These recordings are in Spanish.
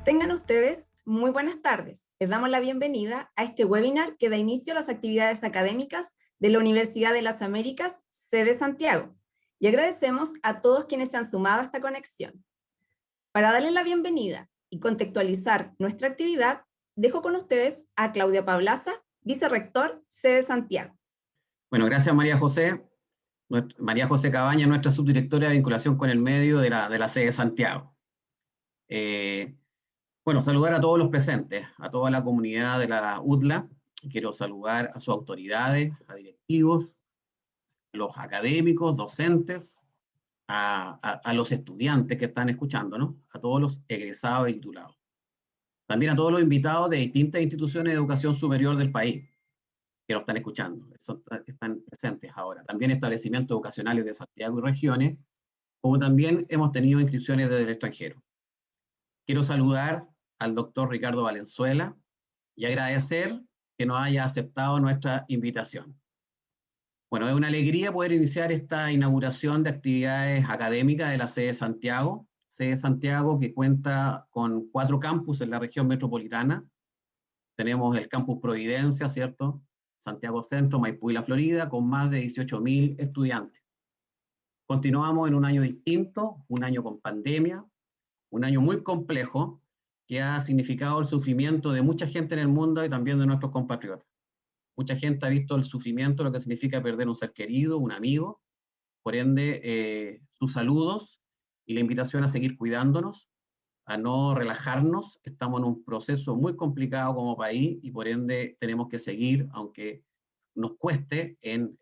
Tengan ustedes muy buenas tardes. Les damos la bienvenida a este webinar que da inicio a las actividades académicas de la Universidad de las Américas, sede Santiago. Y agradecemos a todos quienes se han sumado a esta conexión. Para darles la bienvenida y contextualizar nuestra actividad, dejo con ustedes a Claudia Pablaza, vicerrector, sede Santiago. Bueno, gracias María José. María José Cabaña, nuestra subdirectora de vinculación con el medio de la sede de Santiago. Bueno, saludar a todos los presentes, a toda la comunidad de la UTLA. Quiero saludar a sus autoridades, a directivos, los académicos, docentes, a los estudiantes que están escuchando, ¿no? A todos los egresados y titulados. También a todos los invitados de distintas instituciones de educación superior del país que nos están escuchando, están presentes ahora. También establecimientos educacionales de Santiago y regiones, como también hemos tenido inscripciones desde el extranjero. Quiero saludar al doctor Ricardo Valenzuela y agradecer que nos haya aceptado nuestra invitación. Bueno, es una alegría poder iniciar esta inauguración de actividades académicas de la sede de Santiago que cuenta con 4 campus en la región metropolitana. Tenemos el campus Providencia, ¿cierto? Santiago Centro, Maipú y La Florida, con más de 18.000 estudiantes. Continuamos en un año distinto, un año con pandemia, un año muy complejo, que ha significado el sufrimiento de mucha gente en el mundo y también de nuestros compatriotas. Mucha gente ha visto el sufrimiento, lo que significa perder un ser querido, un amigo, por ende, sus saludos y la invitación a seguir cuidándonos, a no relajarnos. Estamos en un proceso muy complicado como país y por ende tenemos que seguir, aunque nos cueste en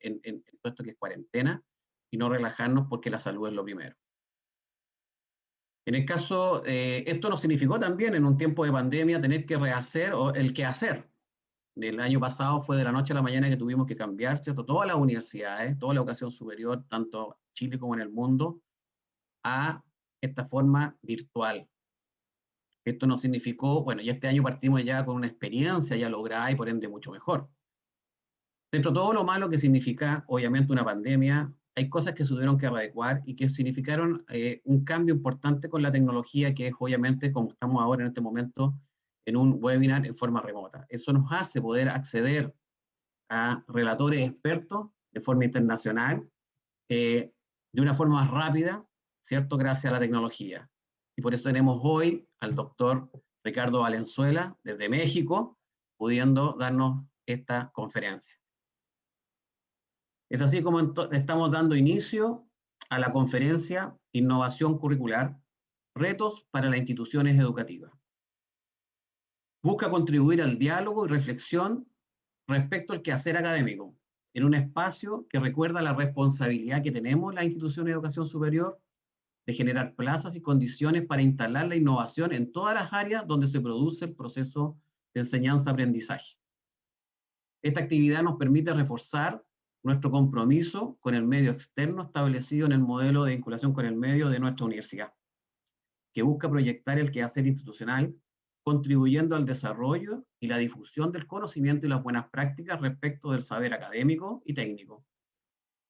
todo esto que es cuarentena, y no relajarnos porque la salud es lo primero. En el caso, esto nos significó también en un tiempo de pandemia tener que rehacer el quehacer. El año pasado fue de la noche a la mañana que tuvimos que cambiar, ¿cierto? Todas las universidades, toda la educación superior, tanto en Chile como en el mundo, a esta forma virtual. Esto nos significó, bueno, y este año partimos ya con una experiencia ya lograda y por ende mucho mejor. Dentro de todo lo malo que significa, obviamente, una pandemia, hay cosas que se tuvieron que adecuar y que significaron un cambio importante con la tecnología, que es obviamente como estamos ahora en este momento en un webinar en forma remota. Eso nos hace poder acceder a relatores expertos de forma internacional, de una forma más rápida, ¿cierto? Gracias a la tecnología. Y por eso tenemos hoy al doctor Ricardo Valenzuela, desde México, pudiendo darnos esta conferencia. Es así como estamos dando inicio a la conferencia Innovación Curricular, Retos para las Instituciones Educativas. Busca contribuir al diálogo y reflexión respecto al quehacer académico, en un espacio que recuerda la responsabilidad que tenemos las instituciones de educación superior de generar plazas y condiciones para instalar la innovación en todas las áreas donde se produce el proceso de enseñanza-aprendizaje. Esta actividad nos permite reforzar nuestro compromiso con el medio externo establecido en el modelo de vinculación con el medio de nuestra universidad, que busca proyectar el quehacer institucional, contribuyendo al desarrollo y la difusión del conocimiento y las buenas prácticas respecto del saber académico y técnico,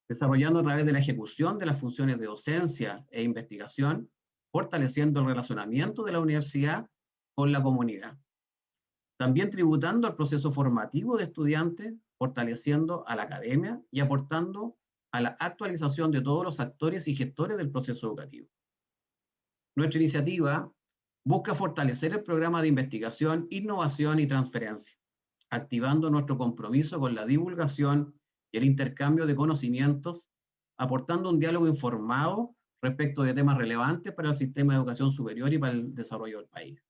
desarrollando a través de la ejecución de las funciones de docencia e investigación, fortaleciendo el relacionamiento de la universidad con la comunidad. También tributando al proceso formativo de estudiantes, fortaleciendo a la academia y aportando a la actualización de todos los actores y gestores del proceso educativo. Nuestra iniciativa busca fortalecer el programa de investigación, innovación y transferencia, activando nuestro compromiso con la divulgación y el intercambio de conocimientos, aportando un diálogo informado respecto de temas relevantes para el sistema de educación superior y para el desarrollo del país.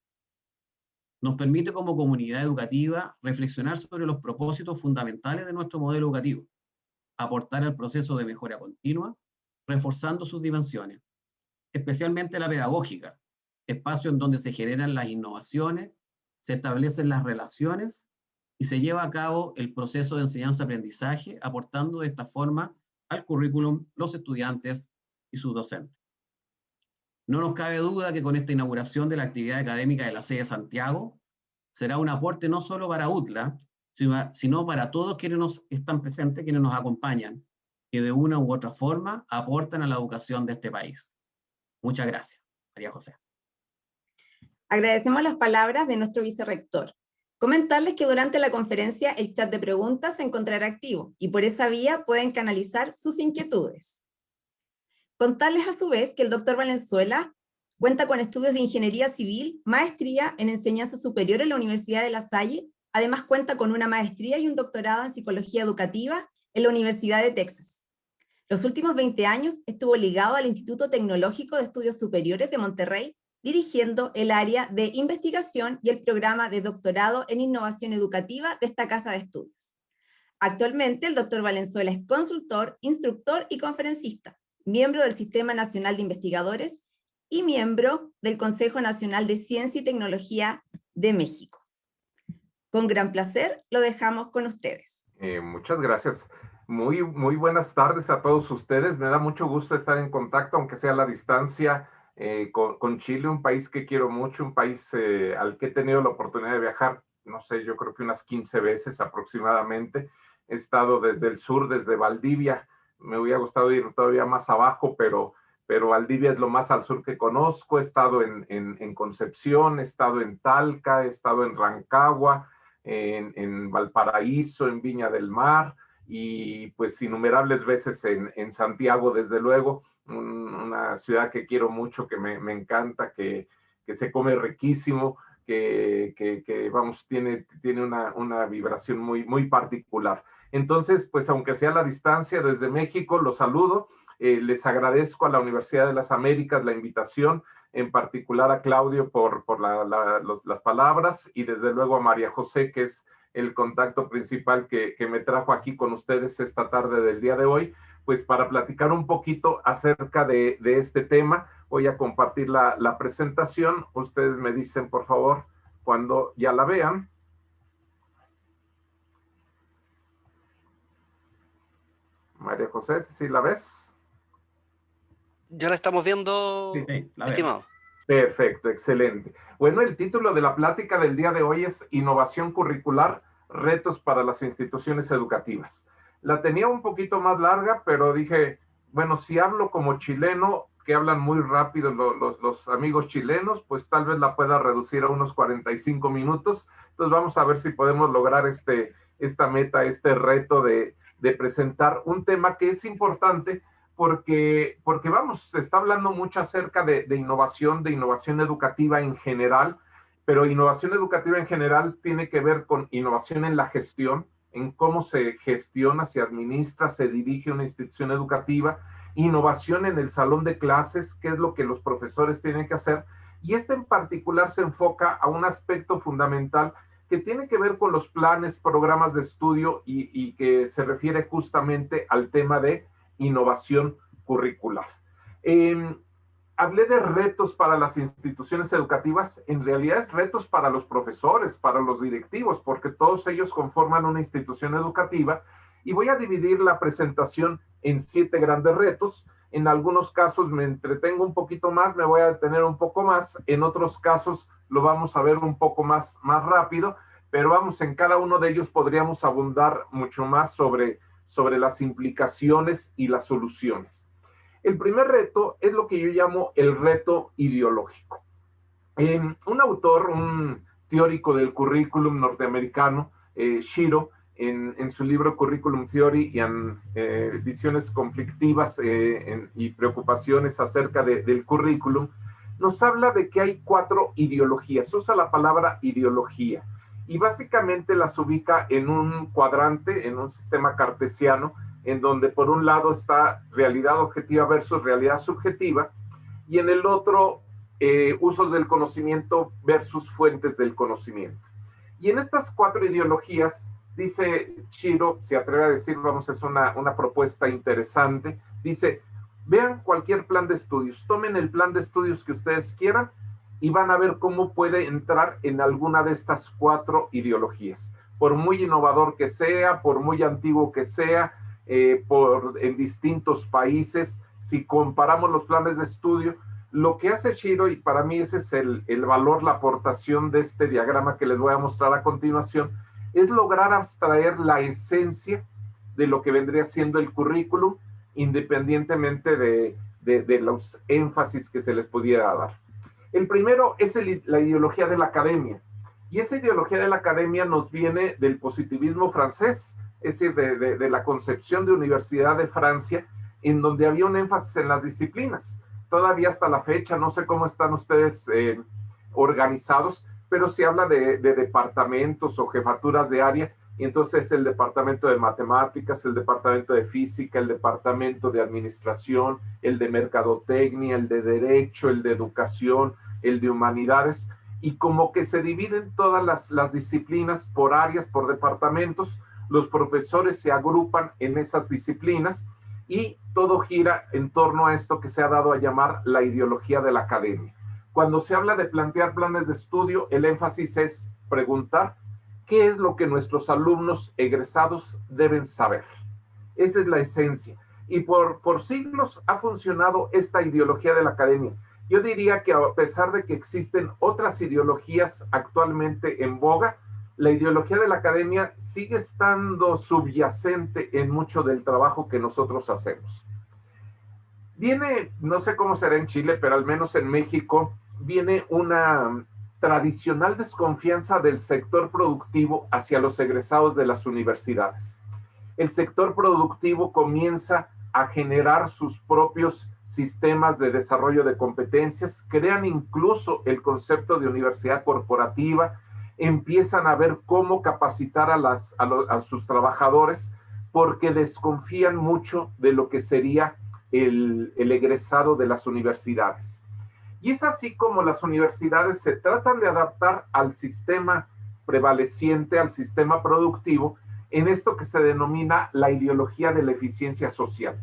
Nos permite como comunidad educativa reflexionar sobre los propósitos fundamentales de nuestro modelo educativo, aportar al proceso de mejora continua, reforzando sus dimensiones, especialmente la pedagógica, espacio en donde se generan las innovaciones, se establecen las relaciones y se lleva a cabo el proceso de enseñanza-aprendizaje, aportando de esta forma al currículum los estudiantes y sus docentes. No nos cabe duda que con esta inauguración de la actividad académica de la sede de Santiago será un aporte no solo para UTLA, sino para todos quienes nos están presentes, quienes nos acompañan, que de una u otra forma aportan a la educación de este país. Muchas gracias, María José. Agradecemos las palabras de nuestro vicerrector. Comentarles que durante la conferencia el chat de preguntas se encontrará activo y por esa vía pueden canalizar sus inquietudes. Contarles a su vez que el doctor Valenzuela cuenta con estudios de Ingeniería Civil, maestría en Enseñanza Superior en la Universidad de La Salle, además cuenta con una maestría y un doctorado en Psicología Educativa en la Universidad de Texas. Los últimos 20 años estuvo ligado al Instituto Tecnológico de Estudios Superiores de Monterrey, dirigiendo el área de investigación y el programa de doctorado en innovación educativa de esta casa de estudios. Actualmente, el doctor Valenzuela es consultor, instructor y conferencista, miembro del Sistema Nacional de Investigadores y miembro del Consejo Nacional de Ciencia y Tecnología de México. Con gran placer, lo dejamos con ustedes. Muchas gracias. Muy buenas tardes a todos ustedes. Me da mucho gusto estar en contacto, aunque sea a la distancia, con Chile, un país que quiero mucho, un país al que he tenido la oportunidad de viajar, no sé, yo creo que unas 15 veces aproximadamente. He estado desde el sur, desde Valdivia. Me hubiera gustado ir todavía más abajo, pero Valdivia es lo más al sur que conozco. He estado en Concepción, he estado en Talca, he estado en Rancagua, en Valparaíso, en Viña del Mar, y pues innumerables veces en Santiago, desde luego, una ciudad que quiero mucho, que me encanta, que se come riquísimo, que vamos, tiene una vibración muy particular. Entonces, pues aunque sea a la distancia desde México, los saludo, les agradezco a la Universidad de las Américas la invitación, en particular a Claudio por las palabras, y desde luego a María José, que es el contacto principal que me trajo aquí con ustedes esta tarde del día de hoy, pues para platicar un poquito acerca de este tema. Voy a compartir la presentación. Ustedes me dicen, por favor, cuando ya la vean. María José, ¿sí la ves? Ya la estamos viendo, Sí, la estimado. Perfecto, excelente. Bueno, el título de la plática del día de hoy es Innovación curricular, retos para las instituciones educativas. La tenía un poquito más larga, pero dije, bueno, si hablo como chileno, que hablan muy rápido los amigos chilenos, pues tal vez la pueda reducir a unos 45 minutos. Entonces vamos a ver si podemos lograr esta meta, este reto de presentar un tema que es importante, porque vamos, se está hablando mucho acerca de innovación educativa en general, pero innovación educativa en general tiene que ver con innovación en la gestión, en cómo se gestiona, se administra, se dirige una institución educativa, innovación en el salón de clases, qué es lo que los profesores tienen que hacer, y este en particular se enfoca a un aspecto fundamental que tiene que ver con los planes, programas de estudio y que se refiere justamente al tema de innovación curricular. Hablé de retos para las instituciones educativas, en realidad es retos para los profesores, para los directivos, porque todos ellos conforman una institución educativa, y voy a dividir la presentación en 7 grandes retos. En algunos casos me entretengo un poquito más, me voy a detener un poco más, en otros casos lo vamos a ver un poco más rápido, pero vamos, en cada uno de ellos podríamos abundar mucho más sobre las implicaciones y las soluciones. El primer reto es lo que yo llamo el reto ideológico. Un autor, un teórico del currículum norteamericano, Shiro, en su libro Curriculum Theory y en visiones conflictivas y preocupaciones acerca del currículum, nos habla de que hay 4 ideologías. Usa la palabra ideología y básicamente las ubica en un cuadrante, en un sistema cartesiano, en donde por un lado está realidad objetiva versus realidad subjetiva, y en el otro usos del conocimiento versus fuentes del conocimiento. Y en estas 4 ideologías, dice Shiro, se atreve a decir, vamos, es una propuesta interesante, dice, vean cualquier plan de estudios, tomen el plan de estudios que ustedes quieran y van a ver cómo puede entrar en alguna de estas 4 ideologías. Por muy innovador que sea, por muy antiguo que sea, en distintos países, si comparamos los planes de estudio, lo que hace Shiro, y para mí ese es el valor, la aportación de este diagrama que les voy a mostrar a continuación, es lograr abstraer la esencia de lo que vendría siendo el currículum, independientemente de los énfasis que se les pudiera dar. El primero es la ideología de la academia. Y esa ideología de la academia nos viene del positivismo francés, es decir, de la concepción de Universidad de Francia, en donde había un énfasis en las disciplinas. Todavía hasta la fecha, no sé cómo están ustedes organizados, pero se habla de departamentos o jefaturas de área, y entonces el departamento de matemáticas, el departamento de física, el departamento de administración, el de mercadotecnia, el de derecho, el de educación, el de humanidades, y como que se dividen todas las disciplinas por áreas, por departamentos. Los profesores se agrupan en esas disciplinas y todo gira en torno a esto que se ha dado a llamar la ideología de la academia. Cuando se habla de plantear planes de estudio, el énfasis es preguntar qué es lo que nuestros alumnos egresados deben saber. Esa es la esencia. Y por siglos ha funcionado esta ideología de la academia. Yo diría que a pesar de que existen otras ideologías actualmente en boga, la ideología de la academia sigue estando subyacente en mucho del trabajo que nosotros hacemos. Viene, no sé cómo será en Chile, pero al menos en México, viene una tradicional desconfianza del sector productivo hacia los egresados de las universidades. El sector productivo comienza a generar sus propios sistemas de desarrollo de competencias, crean incluso el concepto de universidad corporativa, empiezan a ver cómo capacitar a sus trabajadores porque desconfían mucho de lo que sería el egresado de las universidades. Y es así como las universidades se tratan de adaptar al sistema prevaleciente, al sistema productivo, en esto que se denomina la ideología de la eficiencia social.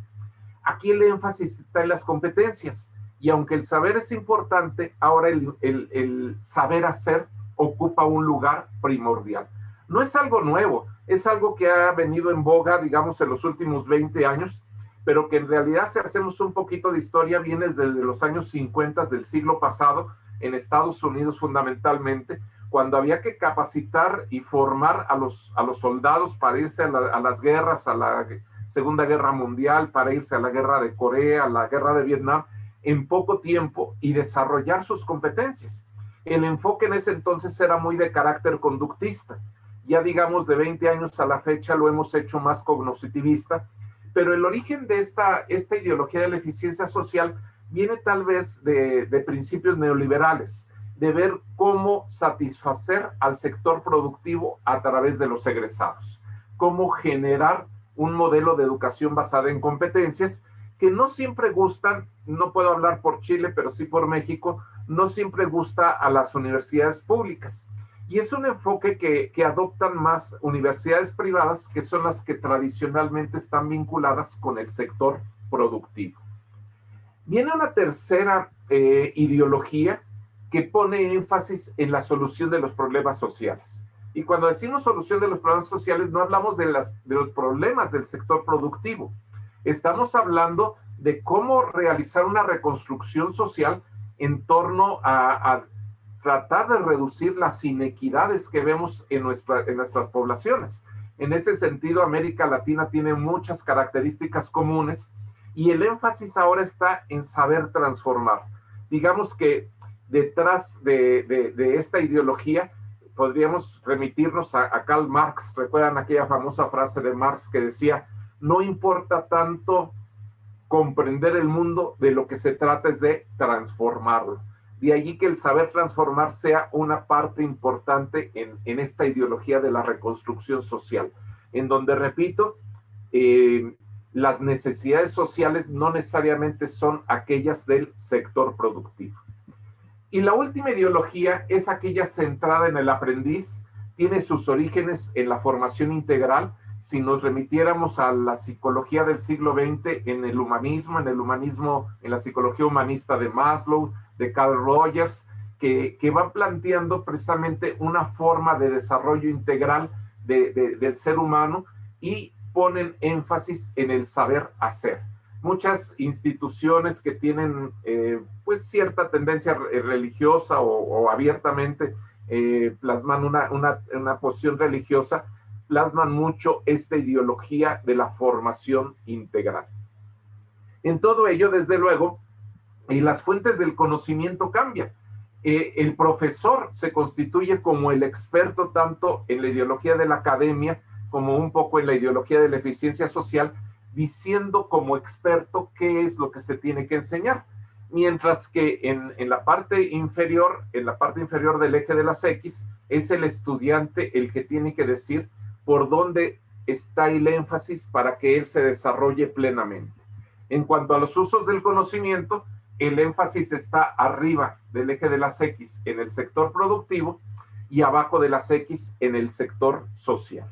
Aquí el énfasis está en las competencias, y aunque el saber es importante, ahora el saber hacer ocupa un lugar primordial. No es algo nuevo, es algo que ha venido en boga, digamos, en los últimos 20 años, pero que en realidad, si hacemos un poquito de historia, viene desde los años 50 del siglo pasado, en Estados Unidos fundamentalmente, cuando había que capacitar y formar a los soldados para irse a las guerras, a la Segunda Guerra Mundial, para irse a la Guerra de Corea, a la Guerra de Vietnam, en poco tiempo y desarrollar sus competencias. El enfoque en ese entonces era muy de carácter conductista. Ya digamos de 20 años a la fecha lo hemos hecho más cognitivista, pero el origen de esta ideología de la eficiencia social viene tal vez de principios neoliberales, de ver cómo satisfacer al sector productivo a través de los egresados, cómo generar un modelo de educación basada en competencias que no siempre gustan, no puedo hablar por Chile, pero sí por México, no siempre gusta a las universidades públicas. Y es un enfoque que adoptan más universidades privadas, que son las que tradicionalmente están vinculadas con el sector productivo. Viene una tercera ideología que pone énfasis en la solución de los problemas sociales. Y cuando decimos solución de los problemas sociales, no hablamos de los problemas del sector productivo. Estamos hablando de cómo realizar una reconstrucción social en torno a tratar de reducir las inequidades que vemos en nuestras poblaciones. En ese sentido, América Latina tiene muchas características comunes y el énfasis ahora está en saber transformar. Digamos que detrás de esta ideología podríamos remitirnos a Karl Marx. ¿Recuerdan aquella famosa frase de Marx que decía: no importa tanto comprender el mundo, de lo que se trata es de transformarlo? De allí que el saber transformar sea una parte importante en esta ideología de la reconstrucción social, en donde, repito, las necesidades sociales no necesariamente son aquellas del sector productivo. Y la última ideología es aquella centrada en el aprendiz, tiene sus orígenes en la formación integral. Si nos remitiéramos a la psicología del siglo XX, en el humanismo, en la psicología humanista de Maslow, de Carl Rogers, que van planteando precisamente una forma de desarrollo integral del ser humano y ponen énfasis en el saber hacer. Muchas instituciones que tienen pues cierta tendencia religiosa o abiertamente plasman una posición religiosa, plasman mucho esta ideología de la formación integral. En todo ello, desde luego, las fuentes del conocimiento cambian. El profesor se constituye como el experto tanto en la ideología de la academia como un poco en la ideología de la eficiencia social, diciendo como experto qué es lo que se tiene que enseñar. Mientras que en la parte inferior del eje de las X, es el estudiante el que tiene que decir por dónde está el énfasis para que él se desarrolle plenamente. En cuanto a los usos del conocimiento, el énfasis está arriba del eje de las X en el sector productivo y abajo de las X en el sector social.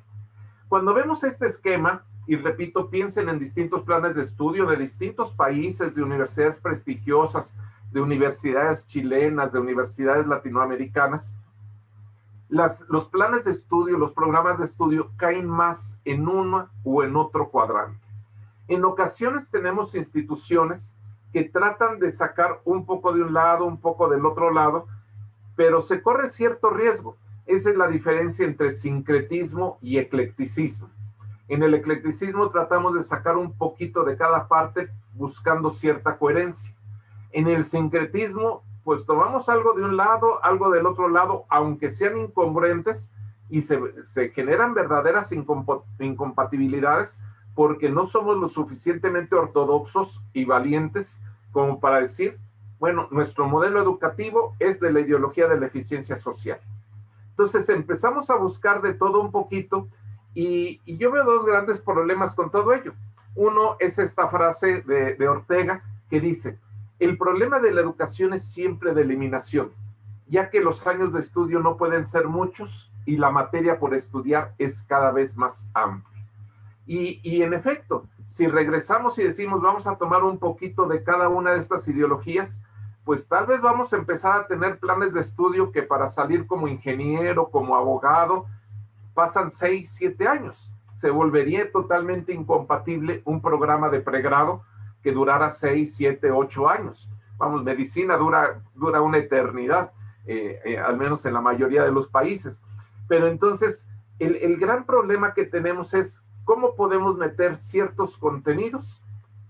Cuando vemos este esquema, y repito, piensen en distintos planes de estudio de distintos países, de universidades prestigiosas, de universidades chilenas, de universidades latinoamericanas, los planes de estudio, los programas de estudio caen más en uno o en otro cuadrante. En ocasiones tenemos instituciones que tratan de sacar un poco de un lado, un poco del otro lado, pero se corre cierto riesgo. Esa es la diferencia entre sincretismo y eclecticismo. En el eclecticismo tratamos de sacar un poquito de cada parte buscando cierta coherencia. En el sincretismo, pues tomamos algo de un lado, algo del otro lado, aunque sean incongruentes, y se generan verdaderas incompatibilidades porque no somos lo suficientemente ortodoxos y valientes como para decir, bueno, nuestro modelo educativo es de la ideología de la eficiencia social. Entonces empezamos a buscar de todo un poquito y yo veo dos grandes problemas con todo ello. Uno es esta frase de Ortega que dice, el problema de la educación es siempre de eliminación, ya que los años de estudio no pueden ser muchos y la materia por estudiar es cada vez más amplia. Y en efecto, si regresamos y decimos vamos a tomar un poquito de cada una de estas ideologías, pues tal vez vamos a empezar a tener planes de estudio que para salir como ingeniero, como abogado, pasan 6, 7 años. Se volvería totalmente incompatible un programa de pregrado que durara 6, 7, 8 años. Vamos, medicina dura una eternidad, al menos en la mayoría de los países. Pero entonces, el gran problema que tenemos es cómo podemos meter ciertos contenidos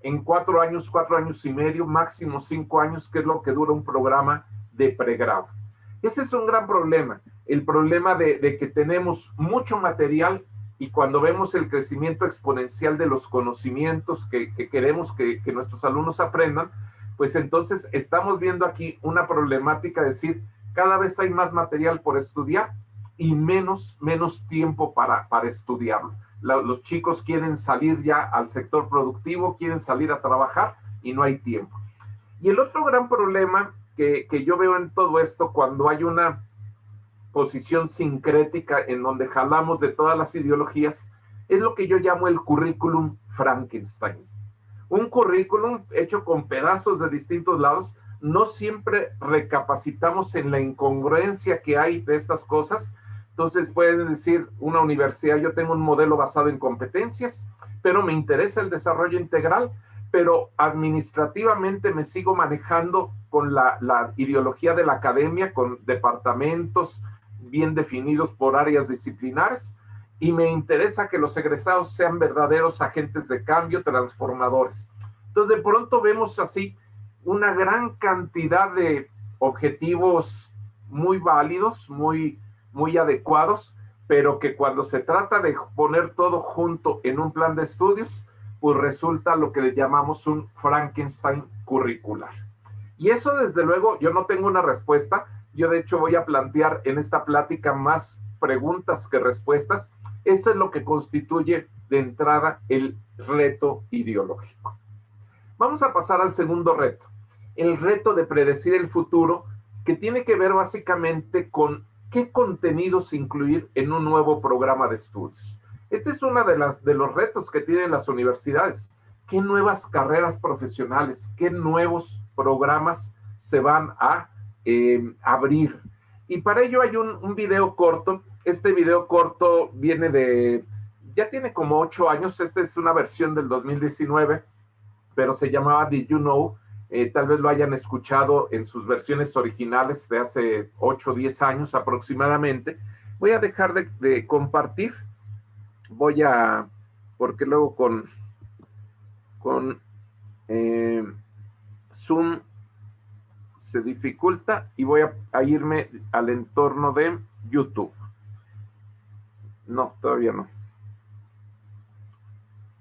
en 4 años, 4 años y medio, máximo 5 años, que es lo que dura un programa de pregrado. Ese es un gran problema, el problema de que tenemos mucho material y cuando vemos el crecimiento exponencial de los conocimientos que queremos que nuestros alumnos aprendan, pues entonces estamos viendo aquí una problemática, es decir, cada vez hay más material por estudiar y menos tiempo para estudiarlo. Los chicos quieren salir ya al sector productivo, quieren salir a trabajar y no hay tiempo. Y el otro gran problema que yo veo en todo esto, cuando hay una posición sincrética en donde jalamos de todas las ideologías, es lo que yo llamo el currículum Frankenstein. Un currículum hecho con pedazos de distintos lados, no siempre recapacitamos en la incongruencia que hay de estas cosas. Entonces pueden decir una universidad, yo tengo un modelo basado en competencias, pero me interesa el desarrollo integral, pero administrativamente me sigo manejando con la ideología de la academia, con departamentos bien definidos por áreas disciplinares, y me interesa que los egresados sean verdaderos agentes de cambio, transformadores. Entonces de pronto vemos así una gran cantidad de objetivos muy válidos, muy adecuados, pero que cuando se trata de poner todo junto en un plan de estudios, pues resulta lo que le llamamos un Frankenstein curricular. Y eso, desde luego, yo no tengo una respuesta. Yo, de hecho, voy a plantear en esta plática más preguntas que respuestas. Esto es lo que constituye de entrada el reto ideológico. Vamos a pasar al segundo reto, el reto de predecir el futuro, que tiene que ver básicamente con qué contenidos incluir en un nuevo programa de estudios. Este es uno de los retos que tienen las universidades. ¿Qué nuevas carreras profesionales, qué nuevos programas se van a abrir? Y para ello hay un video corto. Este video corto viene ya tiene como 8 años. Esta es una versión del 2019, pero se llamaba Did You Know? Tal vez lo hayan escuchado en sus versiones originales de hace 8 o 10 años aproximadamente. Voy a dejar de compartir. Porque luego con Zoom se dificulta y voy a irme al entorno de YouTube. No, todavía no.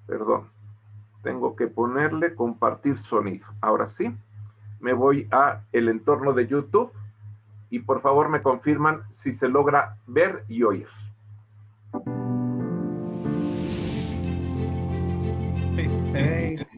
Perdón. Tengo que ponerle compartir sonido. Ahora sí, me voy a el entorno de YouTube y por favor me confirman si se logra ver y oír. Seis.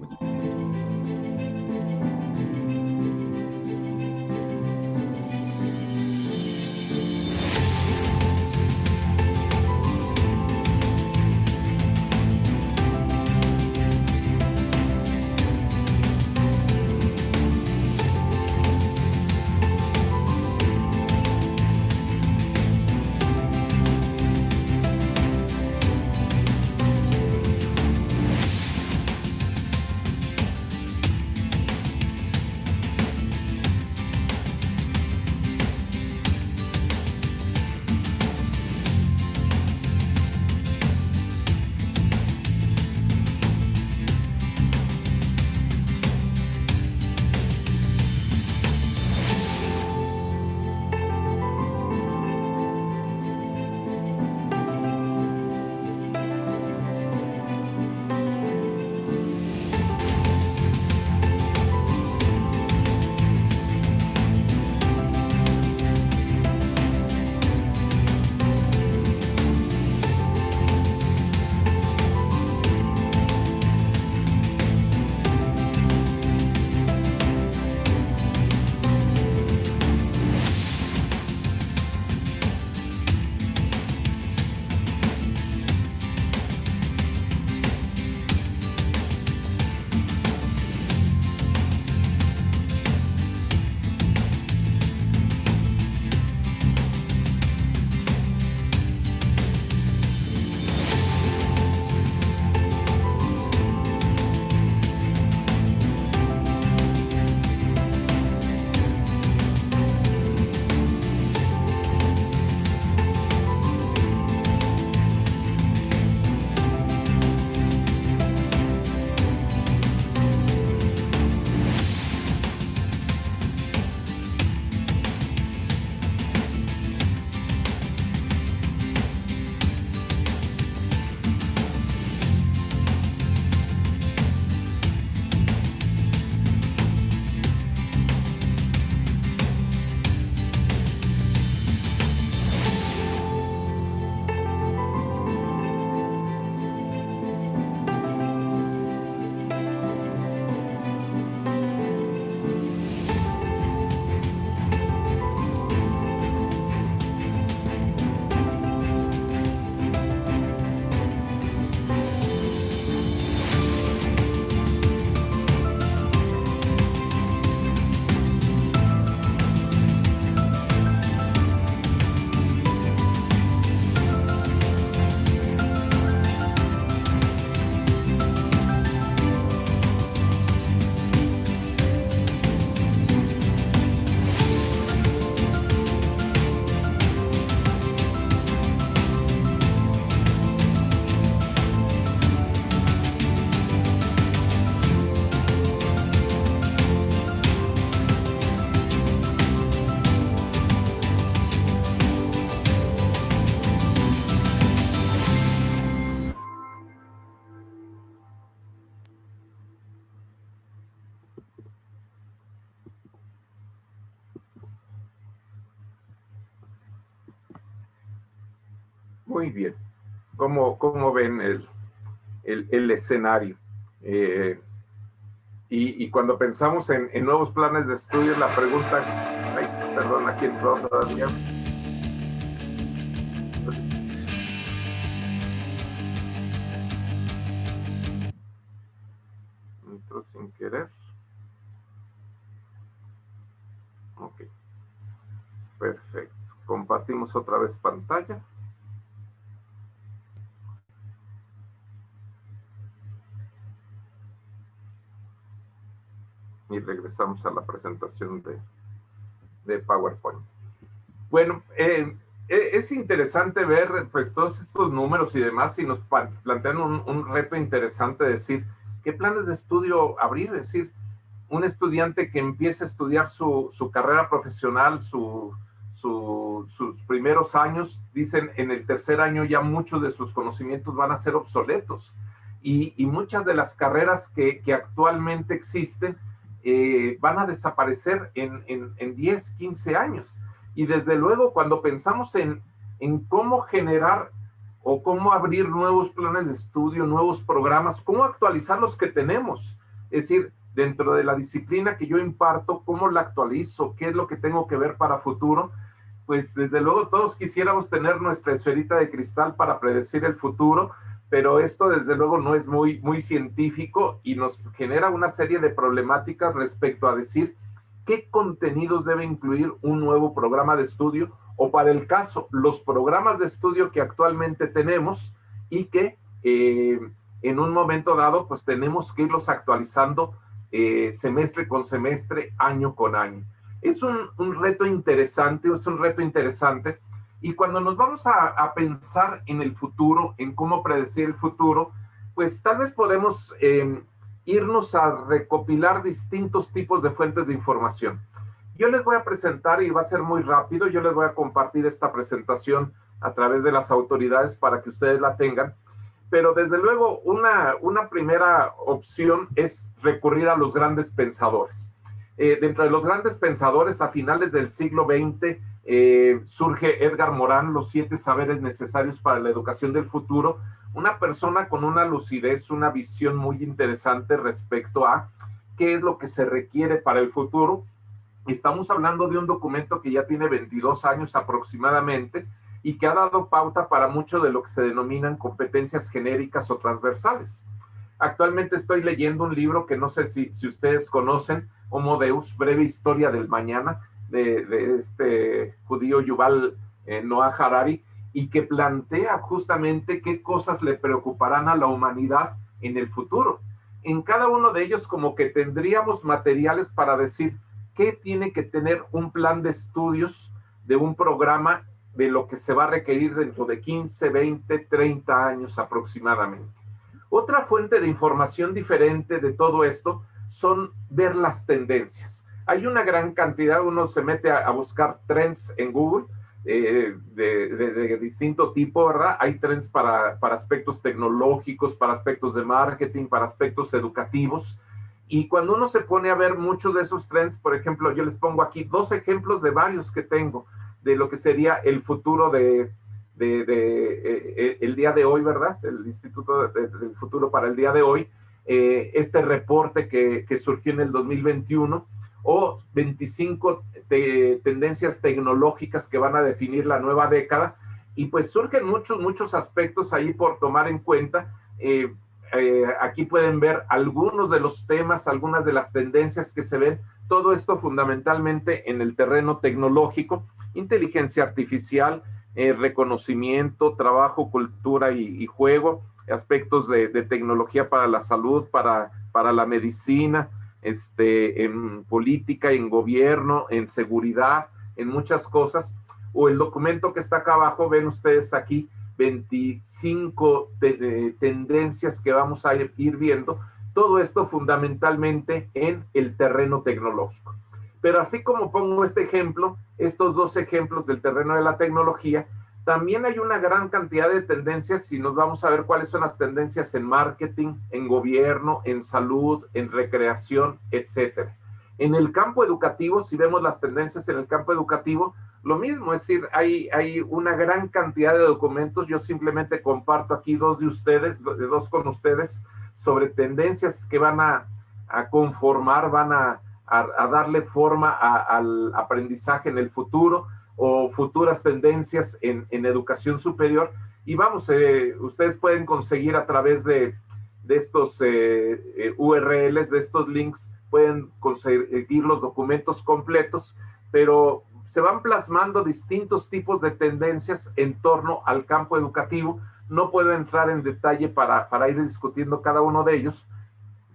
Muy bien. ¿Cómo ven el escenario? Y cuando pensamos en nuevos planes de estudio, la pregunta, ay, perdón, aquí entró todavía. Entró sin querer. Ok. Perfecto. Compartimos otra vez pantalla. Y regresamos a la presentación de PowerPoint. Bueno, es interesante ver pues todos estos números y demás, y nos plantean un reto interesante de decir, ¿qué planes de estudio abrir? Es decir, un estudiante que empieza a estudiar su carrera profesional, sus primeros años, dicen en el tercer año ya muchos de sus conocimientos van a ser obsoletos. Y muchas de las carreras que actualmente existen van a desaparecer en 10, 15 años. Y desde luego, cuando pensamos en cómo generar o cómo abrir nuevos planes de estudio, nuevos programas, cómo actualizar los que tenemos, es decir, dentro de la disciplina que yo imparto, cómo la actualizo, qué es lo que tengo que ver para futuro, pues desde luego todos quisiéramos tener nuestra esferita de cristal para predecir el futuro, pero esto desde luego no es muy científico y nos genera una serie de problemáticas respecto a decir qué contenidos debe incluir un nuevo programa de estudio, o para el caso, los programas de estudio que actualmente tenemos y que en un momento dado pues tenemos que irlos actualizando semestre con semestre, año con año. Es un reto interesante, y cuando nos vamos a pensar en el futuro, en cómo predecir el futuro, pues tal vez podemos irnos a recopilar distintos tipos de fuentes de información. Yo les voy a presentar, y va a ser muy rápido, yo les voy a compartir esta presentación a través de las autoridades para que ustedes la tengan, pero desde luego una primera opción es recurrir a los grandes pensadores. Dentro de los grandes pensadores, a finales del siglo XX, surge Edgar Morin, Los 7 saberes necesarios para la educación del futuro, una persona con una lucidez, una visión muy interesante respecto a qué es lo que se requiere para el futuro. Estamos hablando de un documento que ya tiene 22 años aproximadamente y que ha dado pauta para mucho de lo que se denominan competencias genéricas o transversales. Actualmente estoy leyendo un libro que no sé si ustedes conocen, Homo Deus, breve historia del mañana, de este judío Yuval Noah Harari, y que plantea justamente qué cosas le preocuparán a la humanidad en el futuro. En cada uno de ellos como que tendríamos materiales para decir qué tiene que tener un plan de estudios de un programa de lo que se va a requerir dentro de 15, 20, 30 años aproximadamente. Otra fuente de información diferente de todo esto son ver las tendencias. Hay una gran cantidad, uno se mete a buscar trends en Google de distinto tipo, ¿verdad? Hay trends para aspectos tecnológicos, para aspectos de marketing, para aspectos educativos. Y cuando uno se pone a ver muchos de esos trends, por ejemplo, yo les pongo aquí 2 ejemplos de varios que tengo, de lo que sería el futuro el día de hoy, ¿verdad? El Instituto del Futuro para el día de hoy, este reporte que surgió en el 2021, o 25 tendencias tecnológicas que van a definir la nueva década, y pues surgen muchos aspectos ahí por tomar en cuenta. Aquí pueden ver algunos de los temas, algunas de las tendencias que se ven, todo esto fundamentalmente en el terreno tecnológico, inteligencia artificial, reconocimiento, trabajo, cultura y juego, aspectos de tecnología para la salud, para la medicina, en política, en gobierno, en seguridad, en muchas cosas. O el documento que está acá abajo, ven ustedes aquí, 25 tendencias que vamos a ir viendo, todo esto fundamentalmente en el terreno tecnológico. Pero así como pongo este ejemplo, estos 2 ejemplos del terreno de la tecnología, también hay una gran cantidad de tendencias, si nos vamos a ver cuáles son las tendencias en marketing, en gobierno, en salud, en recreación, etcétera. En el campo educativo, si vemos las tendencias en el campo educativo, lo mismo, es decir, hay una gran cantidad de documentos. Yo simplemente comparto aquí 2 con ustedes sobre tendencias que van a conformar, van a darle forma al aprendizaje en el futuro, o futuras tendencias en educación superior. Y vamos, ustedes pueden conseguir a través de estos URLs, de estos links, pueden conseguir los documentos completos, pero se van plasmando distintos tipos de tendencias en torno al campo educativo. No puedo entrar en detalle para ir discutiendo cada uno de ellos,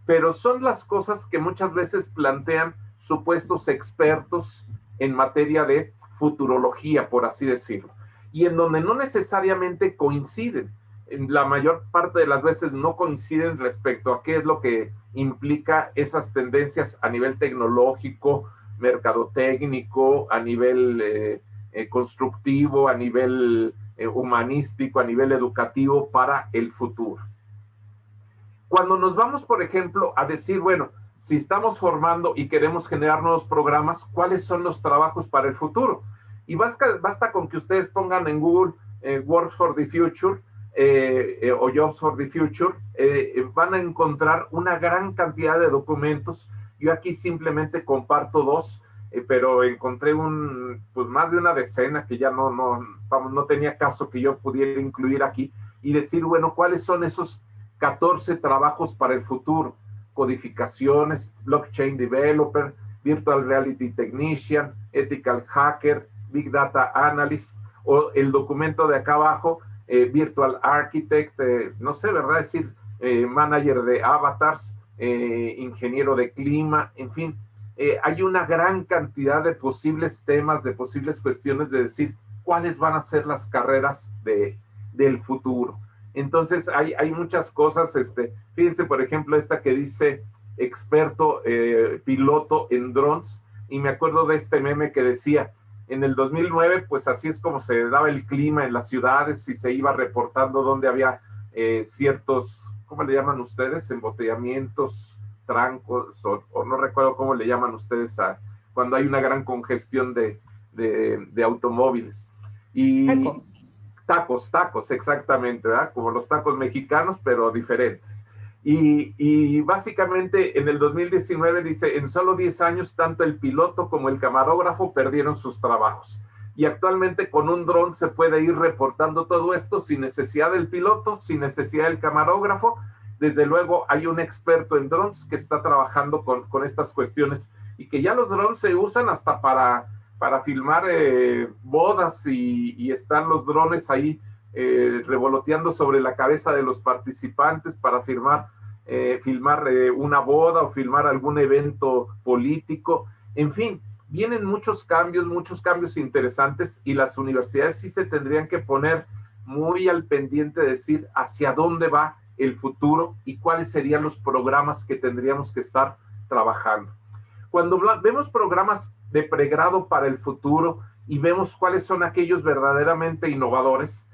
pero son las cosas que muchas veces plantean supuestos expertos en materia de futurología, por así decirlo, y en donde no necesariamente coinciden. la mayor parte de las veces no coinciden respecto a qué es lo que implica esas tendencias a nivel tecnológico, mercadotécnico, a nivel constructivo, a nivel humanístico, a nivel educativo para el futuro. Cuando nos vamos, por ejemplo, a decir, bueno, si estamos formando y queremos generar nuevos programas, ¿cuáles son los trabajos para el futuro? Y basta con que ustedes pongan en Google Works for the Future o Jobs for the Future, van a encontrar una gran cantidad de documentos. Yo aquí simplemente comparto dos, pero encontré pues más de una decena que ya no tenía caso que yo pudiera incluir aquí y decir, bueno, ¿cuáles son esos 14 trabajos para el futuro? Codificaciones, blockchain developer, virtual reality technician, ethical hacker, big data analyst, o el documento de acá abajo, virtual architect, no sé, ¿verdad? Es decir, manager de avatars, ingeniero de clima, en fin, hay una gran cantidad de posibles temas, de posibles cuestiones de decir cuáles van a ser las carreras del futuro. Entonces, hay muchas cosas, fíjense, por ejemplo, esta que dice experto piloto en drones, y me acuerdo de este meme que decía, en el 2009, pues así es como se daba el clima en las ciudades y se iba reportando dónde había ciertos, ¿cómo le llaman ustedes? Embotellamientos, trancos, o no recuerdo cómo le llaman ustedes cuando hay una gran congestión de automóviles. Y tacos, exactamente, ¿verdad? Como los tacos mexicanos, pero diferentes. Y básicamente en el 2019 dice, en solo 10 años, tanto el piloto como el camarógrafo perdieron sus trabajos. Y actualmente con un dron se puede ir reportando todo esto sin necesidad del piloto, sin necesidad del camarógrafo. Desde luego hay un experto en drones que está trabajando con estas cuestiones y que ya los drones se usan hasta para filmar bodas y están los drones ahí revoloteando sobre la cabeza de los participantes para filmar una boda o filmar algún evento político. En fin, vienen muchos cambios interesantes y las universidades sí se tendrían que poner muy al pendiente de decir hacia dónde va el futuro y cuáles serían los programas que tendríamos que estar trabajando. Cuando vemos programas de pregrado para el futuro y vemos cuáles son aquellos verdaderamente innovadores,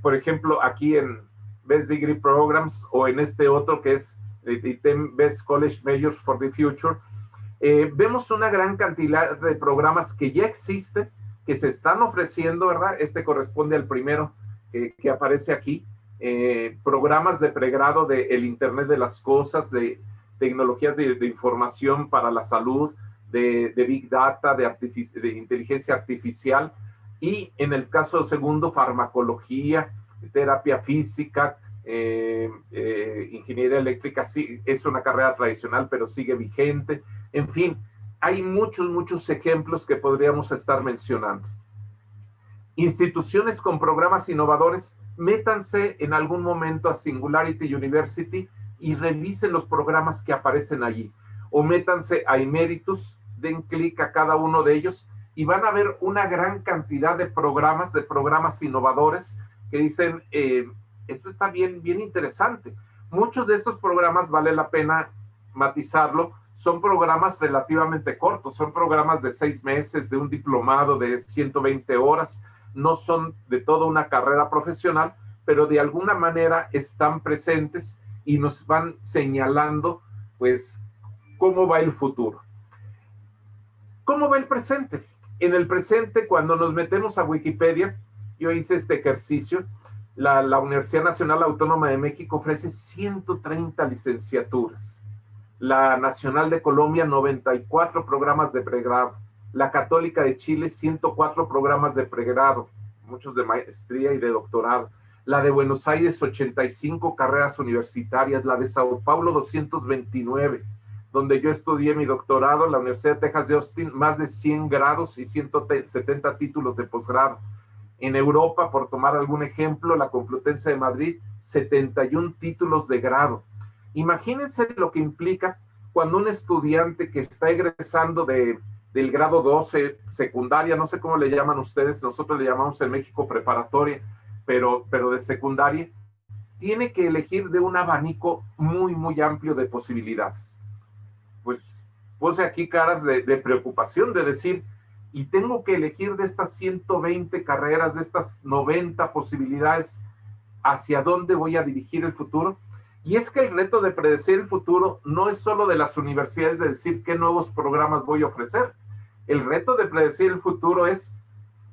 por ejemplo, aquí en Best Degree Programs o en este otro que es the 10 Best College Majors for the Future, vemos una gran cantidad de programas que ya existen, que se están ofreciendo, ¿verdad? Este corresponde al primero que aparece aquí, programas de pregrado de el Internet de las Cosas, de tecnologías de información para la salud, de Big Data, de inteligencia artificial, y en el caso segundo, farmacología, terapia física, ingeniería eléctrica, sí, es una carrera tradicional, pero sigue vigente. En fin, hay muchos ejemplos que podríamos estar mencionando. Instituciones con programas innovadores, métanse en algún momento a Singularity University y revisen los programas que aparecen allí. O métanse a Emeritus, den clic a cada uno de ellos y van a ver una gran cantidad de programas innovadores que dicen, esto está bien interesante. Muchos de estos programas, vale la pena matizarlo, son programas relativamente cortos, son programas de 6 meses, de un diplomado de 120 horas, no son de toda una carrera profesional, pero de alguna manera están presentes y nos van señalando, pues, cómo va el futuro. ¿Cómo va el presente? En el presente, cuando nos metemos a Wikipedia, yo hice este ejercicio, la Universidad Nacional Autónoma de México ofrece 130 licenciaturas. La Nacional de Colombia, 94 programas de pregrado. La Católica de Chile, 104 programas de pregrado, muchos de maestría y de doctorado. La de Buenos Aires, 85 carreras universitarias. La de Sao Paulo, 229. Donde yo estudié mi doctorado, la Universidad de Texas de Austin, más de 100 grados y 170 títulos de posgrado. En Europa, por tomar algún ejemplo, la Complutense de Madrid, 71 títulos de grado. Imagínense lo que implica cuando un estudiante que está egresando del grado 12, secundaria, no sé cómo le llaman ustedes, nosotros le llamamos en México preparatoria, pero de secundaria, tiene que elegir de un abanico muy, muy amplio de posibilidades. Pues puse aquí caras de preocupación, de decir, y tengo que elegir de estas 120 carreras, de estas 90 posibilidades, hacia dónde voy a dirigir el futuro. Y es que el reto de predecir el futuro no es solo de las universidades, de decir qué nuevos programas voy a ofrecer. El reto de predecir el futuro es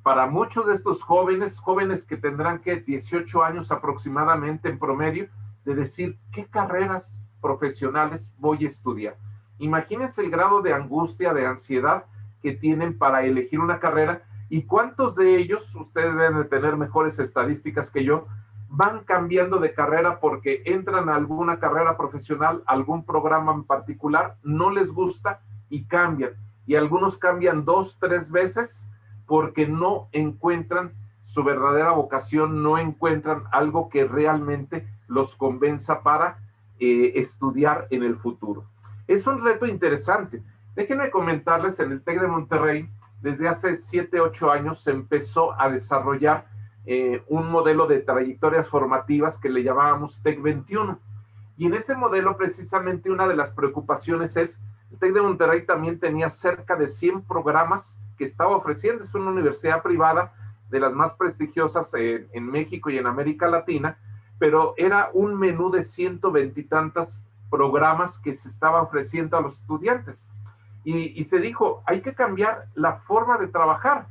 para muchos de estos jóvenes que tendrán que 18 años aproximadamente en promedio, de decir qué carreras profesionales voy a estudiar. Imagínense el grado de angustia, de ansiedad que tienen para elegir una carrera, y cuántos de ellos, ustedes deben de tener mejores estadísticas que yo, van cambiando de carrera porque entran a alguna carrera profesional, algún programa en particular, no les gusta y cambian. Y algunos cambian 2, 3 veces porque no encuentran su verdadera vocación, no encuentran algo que realmente los convenza para estudiar en el futuro. Es un reto interesante. Déjenme comentarles, en el TEC de Monterrey, desde hace 7, 8 años se empezó a desarrollar un modelo de trayectorias formativas que le llamábamos TEC 21. Y en ese modelo, precisamente, una de las preocupaciones es, el TEC de Monterrey también tenía cerca de 100 programas que estaba ofreciendo. Es una universidad privada de las más prestigiosas en México y en América Latina, pero era un menú de 120 y tantos programas que se estaba ofreciendo a los estudiantes. Y se dijo, hay que cambiar la forma de trabajar.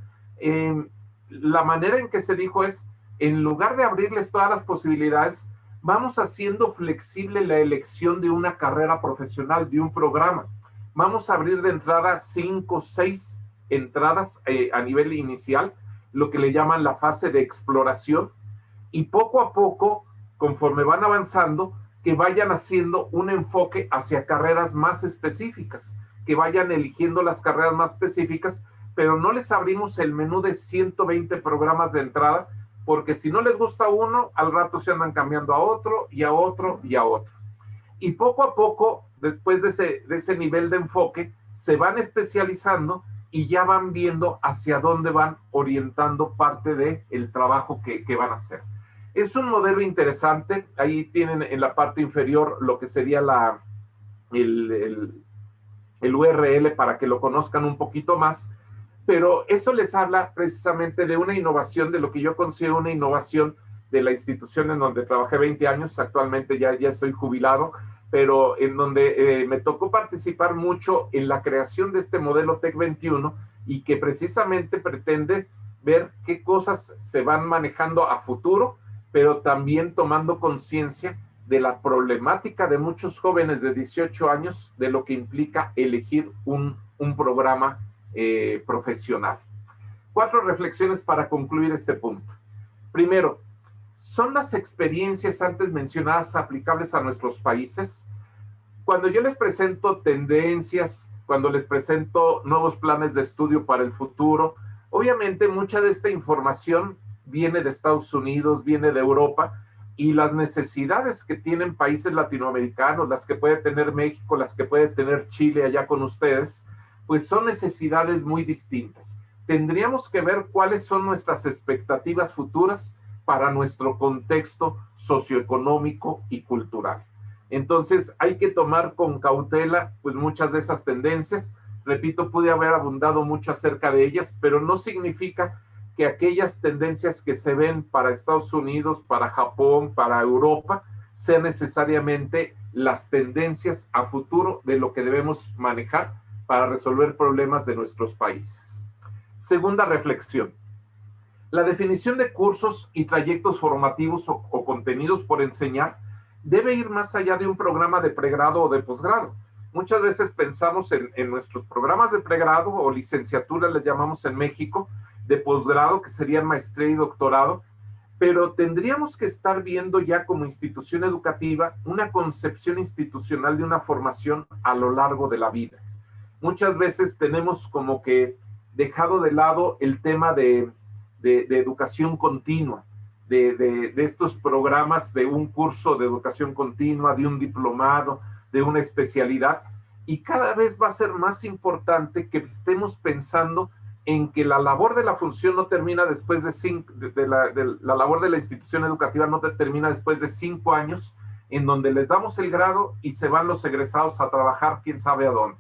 La manera en que se dijo es, en lugar de abrirles todas las posibilidades, vamos haciendo flexible la elección de una carrera profesional, de un programa. Vamos a abrir de entrada 5, 6 entradas a nivel inicial, lo que le llaman la fase de exploración, y poco a poco, conforme van avanzando, que vayan haciendo un enfoque hacia carreras más específicas, que vayan eligiendo las carreras más específicas, pero no les abrimos el menú de 120 programas de entrada, porque si no les gusta uno, al rato se andan cambiando a otro, y a otro, y a otro. Y poco a poco, después de ese nivel de enfoque, se van especializando y ya van viendo hacia dónde van orientando parte del trabajo que van a hacer. Es un modelo interesante. Ahí tienen en la parte inferior lo que sería el URL para que lo conozcan un poquito más, pero eso les habla precisamente de una innovación, de lo que yo considero una innovación de la institución en donde trabajé 20 años, actualmente ya estoy jubilado, pero en donde me tocó participar mucho en la creación de este modelo TEC 21 y que precisamente pretende ver qué cosas se van manejando a futuro, pero también tomando conciencia de la problemática de muchos jóvenes de 18 años, de lo que implica elegir un programa profesional. 4 reflexiones para concluir este punto. Primero, ¿son las experiencias antes mencionadas aplicables a nuestros países? Cuando yo les presento tendencias, cuando les presento nuevos planes de estudio para el futuro, obviamente mucha de esta información viene de Estados Unidos, viene de Europa, y las necesidades que tienen países latinoamericanos, las que puede tener México, las que puede tener Chile allá con ustedes, pues son necesidades muy distintas. Tendríamos que ver cuáles son nuestras expectativas futuras para nuestro contexto socioeconómico y cultural. Entonces hay que tomar con cautela pues muchas de esas tendencias. Repito, pude haber abundado mucho acerca de ellas, pero no significa que aquellas tendencias que se ven para Estados Unidos, para Japón, para Europa, sean necesariamente las tendencias a futuro de lo que debemos manejar para resolver problemas de nuestros países. Segunda reflexión. La definición de cursos y trayectos formativos o contenidos por enseñar debe ir más allá de un programa de pregrado o de posgrado. Muchas veces pensamos en nuestros programas de pregrado o licenciatura, les llamamos en México, de posgrado, que serían maestría y doctorado, pero tendríamos que estar viendo ya como institución educativa una concepción institucional de una formación a lo largo de la vida. Muchas veces tenemos como que dejado de lado el tema de educación continua, de estos programas de un curso de educación continua, de un diplomado, de una especialidad, y cada vez va a ser más importante que estemos pensando en que la labor de la función no termina después de la labor de la institución educativa no termina después de 5 años, en donde les damos el grado y se van los egresados a trabajar quién sabe a dónde.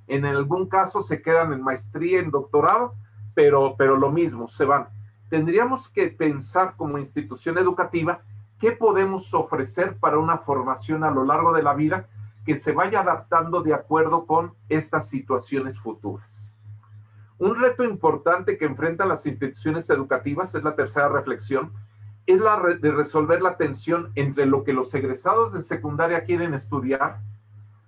En algún caso se quedan en maestría, en doctorado, pero lo mismo, se van. Tendríamos que pensar como institución educativa qué podemos ofrecer para una formación a lo largo de la vida que se vaya adaptando de acuerdo con estas situaciones futuras. Un reto importante que enfrentan las instituciones educativas, es la tercera reflexión, es la de resolver la tensión entre lo que los egresados de secundaria quieren estudiar,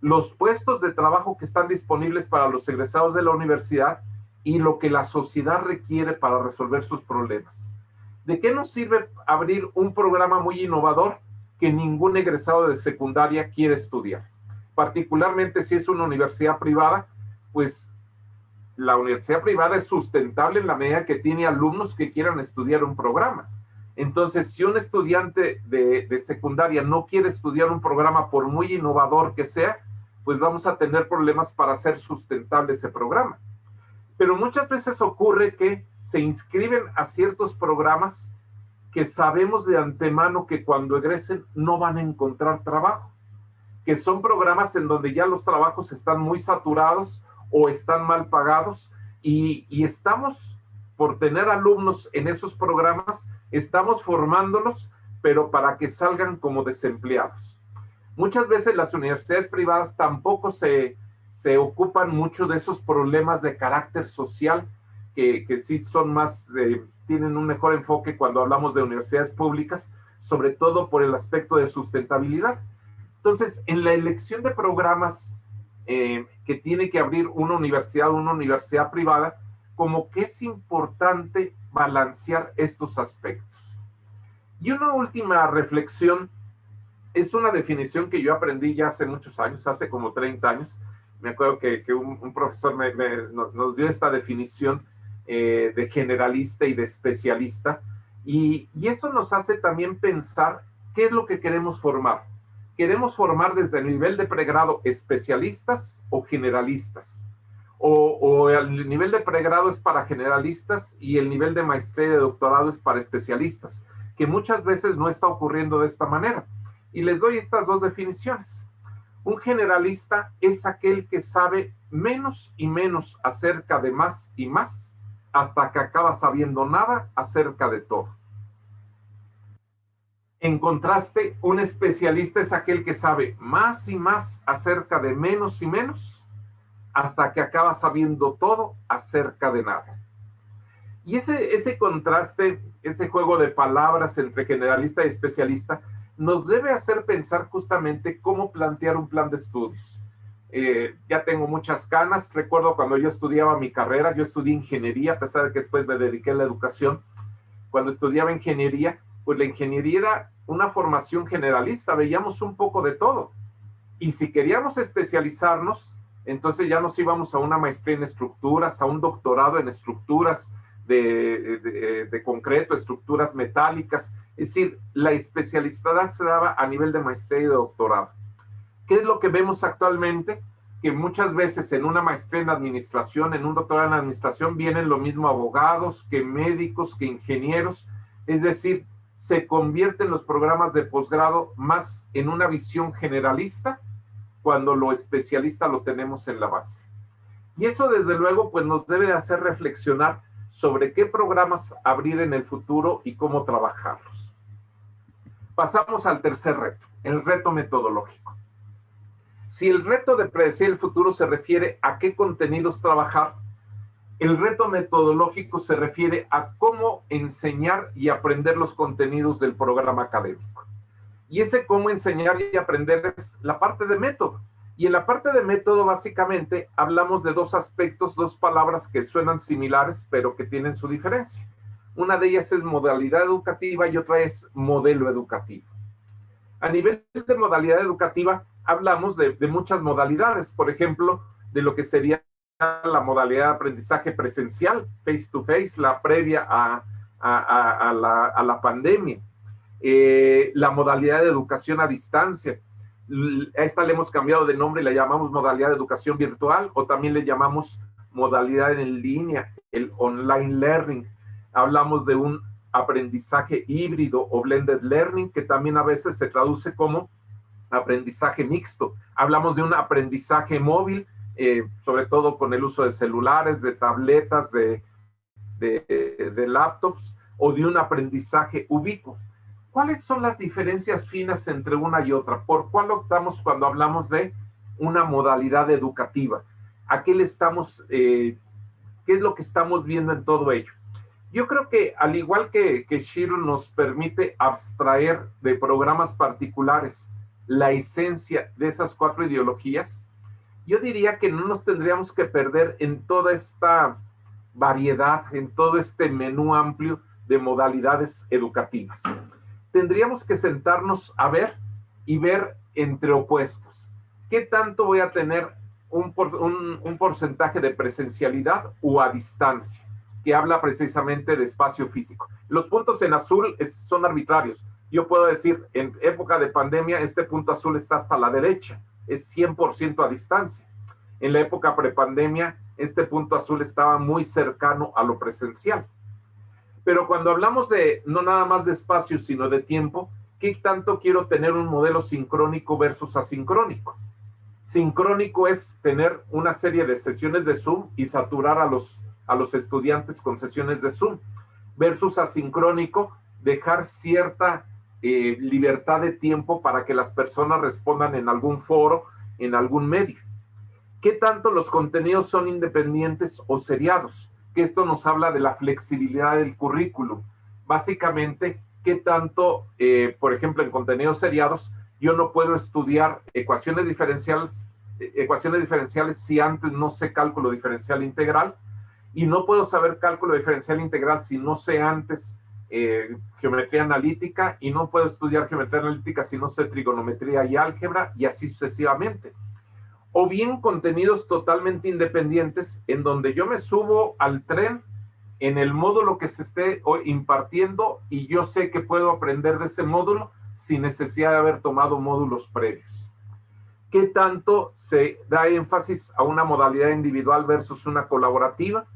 los puestos de trabajo que están disponibles para los egresados de la universidad y lo que la sociedad requiere para resolver sus problemas. ¿De qué nos sirve abrir un programa muy innovador que ningún egresado de secundaria quiere estudiar? Particularmente si es una universidad privada, pues la universidad privada es sustentable en la medida que tiene alumnos que quieran estudiar un programa. Entonces, si un estudiante de secundaria no quiere estudiar un programa por muy innovador que sea, pues vamos a tener problemas para hacer sustentable ese programa. Pero muchas veces ocurre que se inscriben a ciertos programas que sabemos de antemano que cuando egresen no van a encontrar trabajo, que son programas en donde ya los trabajos están muy saturados o están mal pagados y estamos, por tener alumnos en esos programas, estamos formándolos, pero para que salgan como desempleados. Muchas veces las universidades privadas tampoco se ocupan mucho de esos problemas de carácter social, que sí son más, tienen un mejor enfoque cuando hablamos de universidades públicas, sobre todo por el aspecto de sustentabilidad. Entonces, en la elección de programas que tiene que abrir una universidad privada, como que es importante balancear estos aspectos. Y una última reflexión es una definición que yo aprendí ya hace muchos años, hace como 30 años. Me acuerdo que un profesor nos dio esta definición de generalista y de especialista, y eso nos hace también pensar qué es lo que queremos formar. ¿Queremos formar desde el nivel de pregrado especialistas o generalistas? O el nivel de pregrado es para generalistas y el nivel de maestría y de doctorado es para especialistas, que muchas veces no está ocurriendo de esta manera. Y les doy estas dos definiciones. Un generalista es aquel que sabe menos y menos acerca de más y más, hasta que acaba sabiendo nada acerca de todo. En contraste, un especialista es aquel que sabe más y más acerca de menos y menos, hasta que acaba sabiendo todo acerca de nada. Y ese contraste, ese juego de palabras entre generalista y especialista, nos debe hacer pensar justamente cómo plantear un plan de estudios. Ya tengo muchas canas. Recuerdo cuando yo estudiaba mi carrera, yo estudié ingeniería, a pesar de que después me dediqué a la educación. Cuando estudiaba ingeniería, pues la ingeniería era una formación generalista, veíamos un poco de todo. Y si queríamos especializarnos, entonces ya nos íbamos a una maestría en estructuras, a un doctorado en estructuras de concreto, estructuras metálicas. Es decir, la especialidad se daba a nivel de maestría y de doctorado. ¿Qué es lo que vemos actualmente? Que muchas veces en una maestría en administración, en un doctorado en administración, vienen lo mismo abogados, que médicos, que ingenieros. Es decir, se convierten los programas de posgrado más en una visión generalista, cuando lo especialista lo tenemos en la base. Y eso, desde luego, pues nos debe de hacer reflexionar sobre qué programas abrir en el futuro y cómo trabajarlos. Pasamos al tercer reto, el reto metodológico. Si el reto de predecir el futuro se refiere a qué contenidos trabajar, el reto metodológico se refiere a cómo enseñar y aprender los contenidos del programa académico. Y ese cómo enseñar y aprender es la parte de método. Y en la parte de método, básicamente, hablamos de dos aspectos, dos palabras que suenan similares, pero que tienen su diferencia. Una de ellas es modalidad educativa y otra es modelo educativo. A nivel de modalidad educativa, hablamos de muchas modalidades. Por ejemplo, de lo que sería la modalidad de aprendizaje presencial, face to face, la previa a la pandemia. La modalidad de educación a distancia. A esta le hemos cambiado de nombre y la llamamos modalidad de educación virtual, o también le llamamos modalidad en línea, el online learning. Hablamos de un aprendizaje híbrido o blended learning, que también a veces se traduce como aprendizaje mixto. Hablamos de un aprendizaje móvil, sobre todo con el uso de celulares, de tabletas, de laptops, o de un aprendizaje ubicuo. ¿Cuáles son las diferencias finas entre una y otra? ¿Por cuál optamos cuando hablamos de una modalidad educativa? ¿A qué le estamos, qué es lo que estamos viendo en todo ello? Yo creo que al igual que Shiro nos permite abstraer de programas particulares la esencia de esas 4 ideologías, yo diría que no nos tendríamos que perder en toda esta variedad, en todo este menú amplio de modalidades educativas. Tendríamos que sentarnos a ver y ver entre opuestos. ¿Qué tanto voy a tener un porcentaje de presencialidad o a distancia? Que habla precisamente de espacio físico. Los puntos en azul son arbitrarios. Yo puedo decir, en época de pandemia, este punto azul está hasta la derecha, es 100% a distancia. En la época prepandemia, este punto azul estaba muy cercano a lo presencial. Pero cuando hablamos de no nada más de espacio, sino de tiempo, ¿qué tanto quiero tener un modelo sincrónico versus asincrónico? Sincrónico es tener una serie de sesiones de Zoom y saturar a los estudiantes con sesiones de Zoom, versus asincrónico, dejar cierta libertad de tiempo para que las personas respondan en algún foro, en algún medio. ¿Qué tanto los contenidos son independientes o seriados? Que esto nos habla de la flexibilidad del currículum. Básicamente, ¿qué tanto, por ejemplo, en contenidos seriados, yo no puedo estudiar ecuaciones diferenciales si antes no sé cálculo diferencial integral? Y no puedo saber cálculo diferencial integral si no sé antes geometría analítica, y no puedo estudiar geometría analítica si no sé trigonometría y álgebra, y así sucesivamente. O bien contenidos totalmente independientes en donde yo me subo al tren en el módulo que se esté impartiendo y yo sé que puedo aprender de ese módulo sin necesidad de haber tomado módulos previos. ¿Qué tanto se da énfasis a una modalidad individual versus una colaborativa?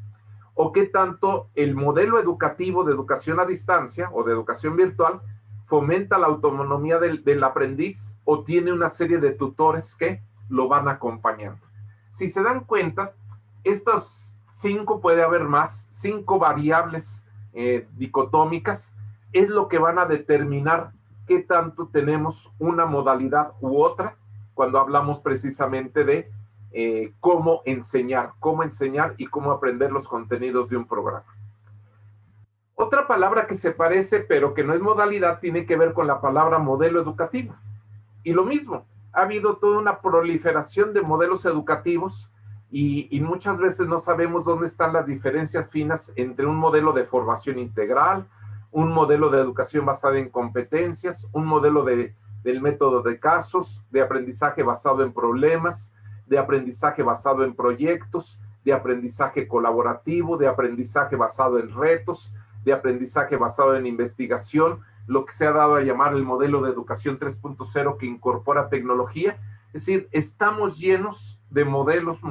¿O qué tanto el modelo educativo de educación a distancia o de educación virtual fomenta la autonomía del aprendiz o tiene una serie de tutores que lo van acompañando? Si se dan cuenta, estos 5, puede haber más, 5 variables dicotómicas, es lo que van a determinar qué tanto tenemos una modalidad u otra cuando hablamos precisamente de cómo enseñar y cómo aprender los contenidos de un programa. Otra palabra que se parece, pero que no es modalidad, tiene que ver con la palabra modelo educativo. Y lo mismo, ha habido toda una proliferación de modelos educativos y muchas veces no sabemos dónde están las diferencias finas entre un modelo de formación integral, un modelo de educación basada en competencias, un modelo del método de casos, de aprendizaje basado en problemas, de aprendizaje basado en proyectos, de aprendizaje colaborativo, de aprendizaje basado en retos, de aprendizaje basado en investigación, lo que se ha dado a llamar el modelo de educación 3.0 que incorpora tecnología. Es decir, estamos llenos de modelos,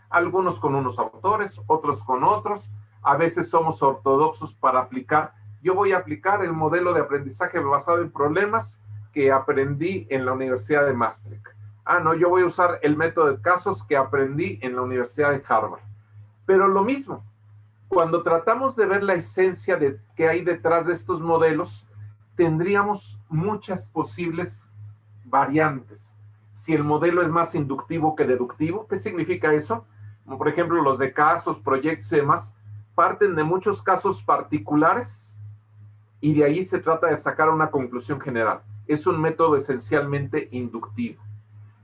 algunos con unos autores, otros con otros. A veces somos ortodoxos para aplicar. Yo voy a aplicar el modelo de aprendizaje basado en problemas que aprendí en la Universidad de Maastricht. No, yo voy a usar el método de casos que aprendí en la Universidad de Harvard. Pero lo mismo, cuando tratamos de ver la esencia de qué hay detrás de estos modelos, tendríamos muchas posibles variantes. Si el modelo es más inductivo que deductivo, ¿qué significa eso? Como por ejemplo los de casos, proyectos y demás, parten de muchos casos particulares y de ahí se trata de sacar una conclusión general. Es un método esencialmente inductivo.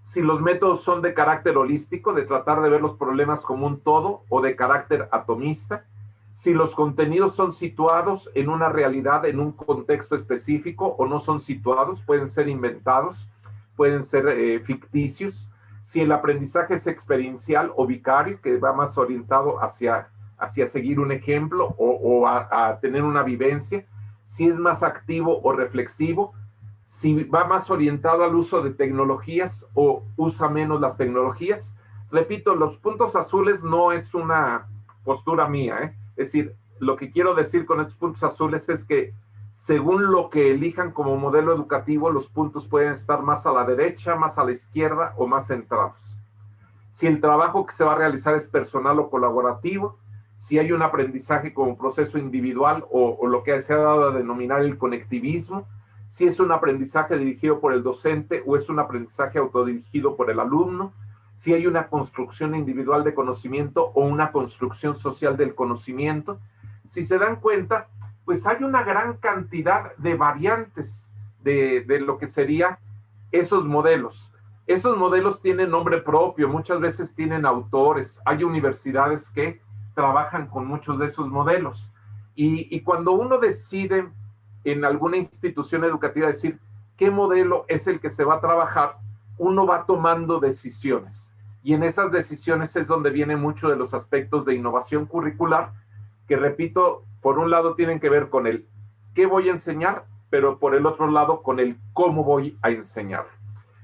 Si los métodos son de carácter holístico, de tratar de ver los problemas como un todo, o de carácter atomista, si los contenidos son situados en una realidad, en un contexto específico, o no son situados, pueden ser inventados, pueden ser ficticios, si el aprendizaje es experiencial o vicario, que va más orientado hacia seguir un ejemplo o a tener una vivencia, si es más activo o reflexivo, si va más orientado al uso de tecnologías o usa menos las tecnologías, Repito, los puntos azules no es una postura mía, ¿eh? Es decir, lo que quiero decir con estos puntos azules es que según lo que elijan como modelo educativo, los puntos pueden estar más a la derecha, más a la izquierda o más centrados. Si el trabajo que se va a realizar es personal o colaborativo, si hay un aprendizaje como proceso individual o lo que se ha dado a denominar el conectivismo, si es un aprendizaje dirigido por el docente o es un aprendizaje autodirigido por el alumno, si hay una construcción individual de conocimiento o una construcción social del conocimiento. Si se dan cuenta, pues hay una gran cantidad de variantes de lo que serían esos modelos. Esos modelos tienen nombre propio, muchas veces tienen autores. Hay universidades que trabajan con muchos de esos modelos. Y cuando uno decide en alguna institución educativa decir qué modelo es el que se va a trabajar, uno va tomando decisiones. Y en esas decisiones es donde viene mucho de los aspectos de innovación curricular, que repito, por un lado tienen que ver con el qué voy a enseñar, pero por el otro lado con el cómo voy a enseñar.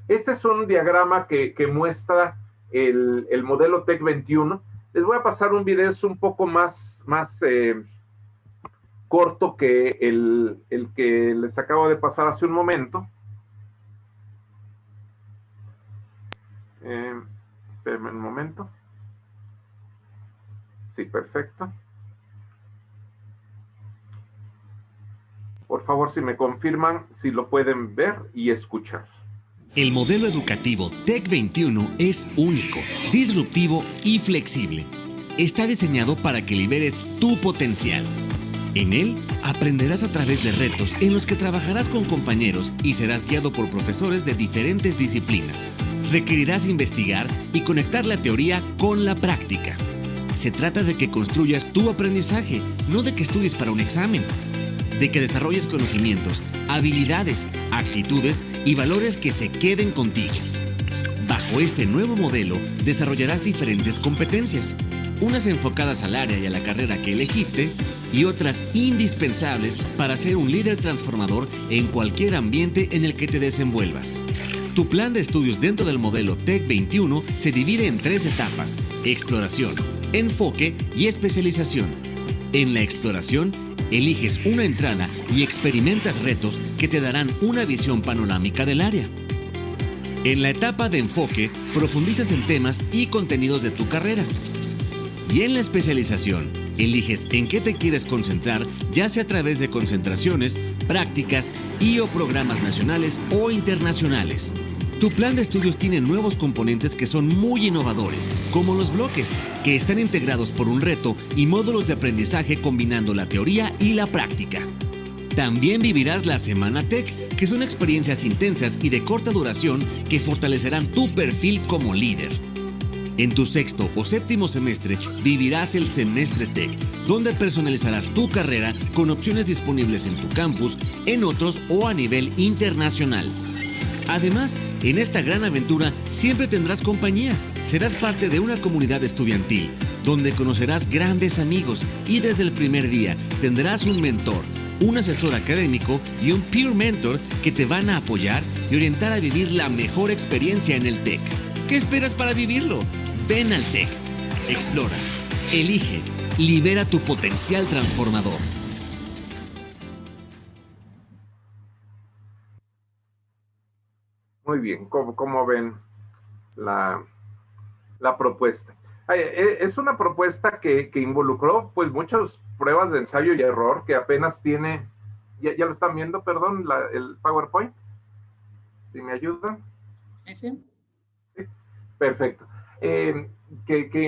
Este es un diagrama que muestra el modelo TEC 21. Les voy a pasar un video, es un poco más corto que el que les acabo de pasar hace un momento. Espérenme un momento. Sí, perfecto. Por favor, si me confirman, si lo pueden ver y escuchar. El modelo educativo TEC 21 es único, disruptivo y flexible. Está diseñado para que liberes tu potencial. En él aprenderás a través de retos en los que trabajarás con compañeros y serás guiado por profesores de diferentes disciplinas. Requerirás investigar y conectar la teoría con la práctica. Se trata de que construyas tu aprendizaje, no de que estudies para un examen. De que desarrolles conocimientos, habilidades, actitudes y valores que se queden contigo. Bajo este nuevo modelo, desarrollarás diferentes competencias, unas enfocadas al área y a la carrera que elegiste y otras indispensables para ser un líder transformador en cualquier ambiente en el que te desenvuelvas. Tu plan de estudios dentro del modelo TEC 21 se divide en 3 etapas: exploración, enfoque y especialización. En la exploración, eliges una entrada y experimentas retos que te darán una visión panorámica del área. En la etapa de enfoque, profundizas en temas y contenidos de tu carrera. Y en la especialización, eliges en qué te quieres concentrar, ya sea a través de concentraciones, prácticas y/o programas nacionales o internacionales. Tu plan de estudios tiene nuevos componentes que son muy innovadores, como los bloques, que están integrados por un reto y módulos de aprendizaje combinando la teoría y la práctica. También vivirás la Semana TEC, que son experiencias intensas y de corta duración que fortalecerán tu perfil como líder. En tu 6º o 7º semestre vivirás el Semestre TEC, donde personalizarás tu carrera con opciones disponibles en tu campus, en otros o a nivel internacional. Además, en esta gran aventura siempre tendrás compañía. Serás parte de una comunidad estudiantil, donde conocerás grandes amigos y desde el primer día tendrás un mentor, un asesor académico y un peer mentor que te van a apoyar y orientar a vivir la mejor experiencia en el TEC. ¿Qué esperas para vivirlo? Ven al TEC, explora, elige, libera tu potencial transformador. Muy bien, ¿cómo ven la propuesta? Es una propuesta que involucró pues muchas pruebas de ensayo y error, que apenas tiene, ya lo están viendo, perdón, el PowerPoint. ¿Sí me ayudan? Sí. Sí, perfecto. Que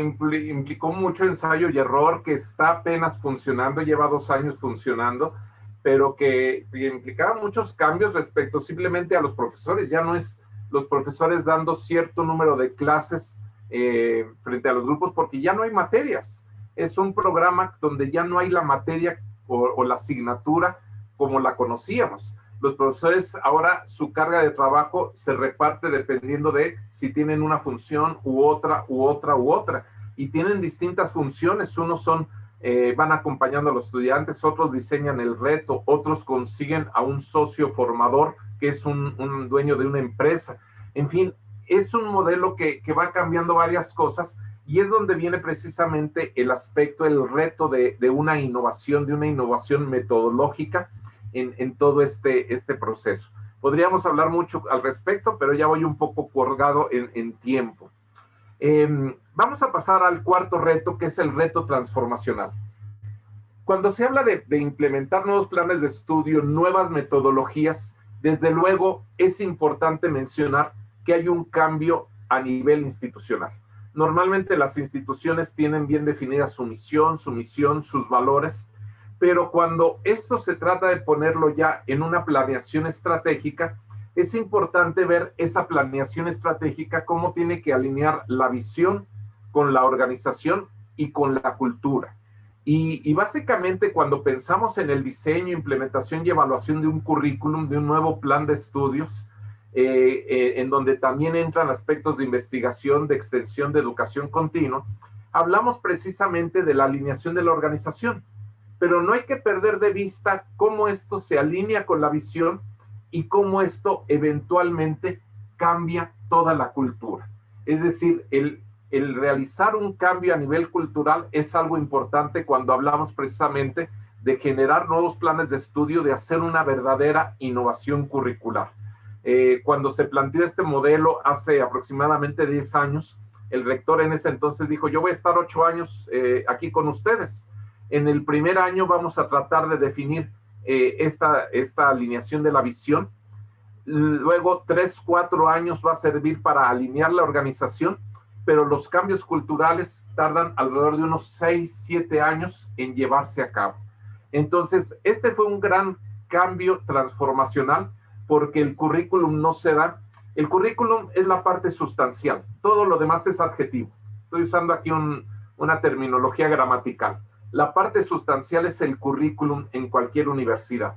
implicó mucho ensayo y error, que está apenas funcionando, lleva 2 años funcionando, pero que implicaba muchos cambios respecto simplemente a los profesores. Ya no es los profesores dando cierto número de clases frente a los grupos, porque ya no hay materias. Es un programa donde ya no hay la materia o la asignatura como la conocíamos. Los profesores ahora su carga de trabajo se reparte dependiendo de si tienen una función u otra, y tienen distintas funciones. Unos van acompañando a los estudiantes, otros diseñan el reto, otros consiguen a un socio formador que es un dueño de una empresa. En fin, es un modelo que va cambiando varias cosas y es donde viene precisamente el aspecto, el reto de una innovación metodológica en todo este proceso. Podríamos hablar mucho al respecto, pero ya voy un poco colgado en tiempo. Vamos a pasar al cuarto reto, que es el reto transformacional. Cuando se habla de implementar nuevos planes de estudio, nuevas metodologías, desde luego es importante mencionar que hay un cambio a nivel institucional. Normalmente las instituciones tienen bien definida su misión, sus valores, pero cuando esto se trata de ponerlo ya en una planeación estratégica, es importante ver esa planeación estratégica, cómo tiene que alinear la visión con la organización y con la cultura. Y básicamente cuando pensamos en el diseño, implementación y evaluación de un currículum, de un nuevo plan de estudios, en donde también entran aspectos de investigación, de extensión, de educación continua, hablamos precisamente de la alineación de la organización, pero no hay que perder de vista cómo esto se alinea con la visión y cómo esto eventualmente cambia toda la cultura. Es decir, el realizar un cambio a nivel cultural es algo importante cuando hablamos precisamente de generar nuevos planes de estudio, de hacer una verdadera innovación curricular. Cuando se planteó este modelo hace aproximadamente 10 años, el rector en ese entonces dijo, yo voy a estar 8 años aquí con ustedes. En el primer año vamos a tratar de definir esta alineación de la visión. Luego 3, 4 años va a servir para alinear la organización, pero los cambios culturales tardan alrededor de unos 6, 7 años en llevarse a cabo. Entonces, este fue un gran cambio transformacional porque el currículum no se da. El currículum es la parte sustancial, todo lo demás es adjetivo. Estoy usando aquí una terminología gramatical. La parte sustancial es el currículum en cualquier universidad.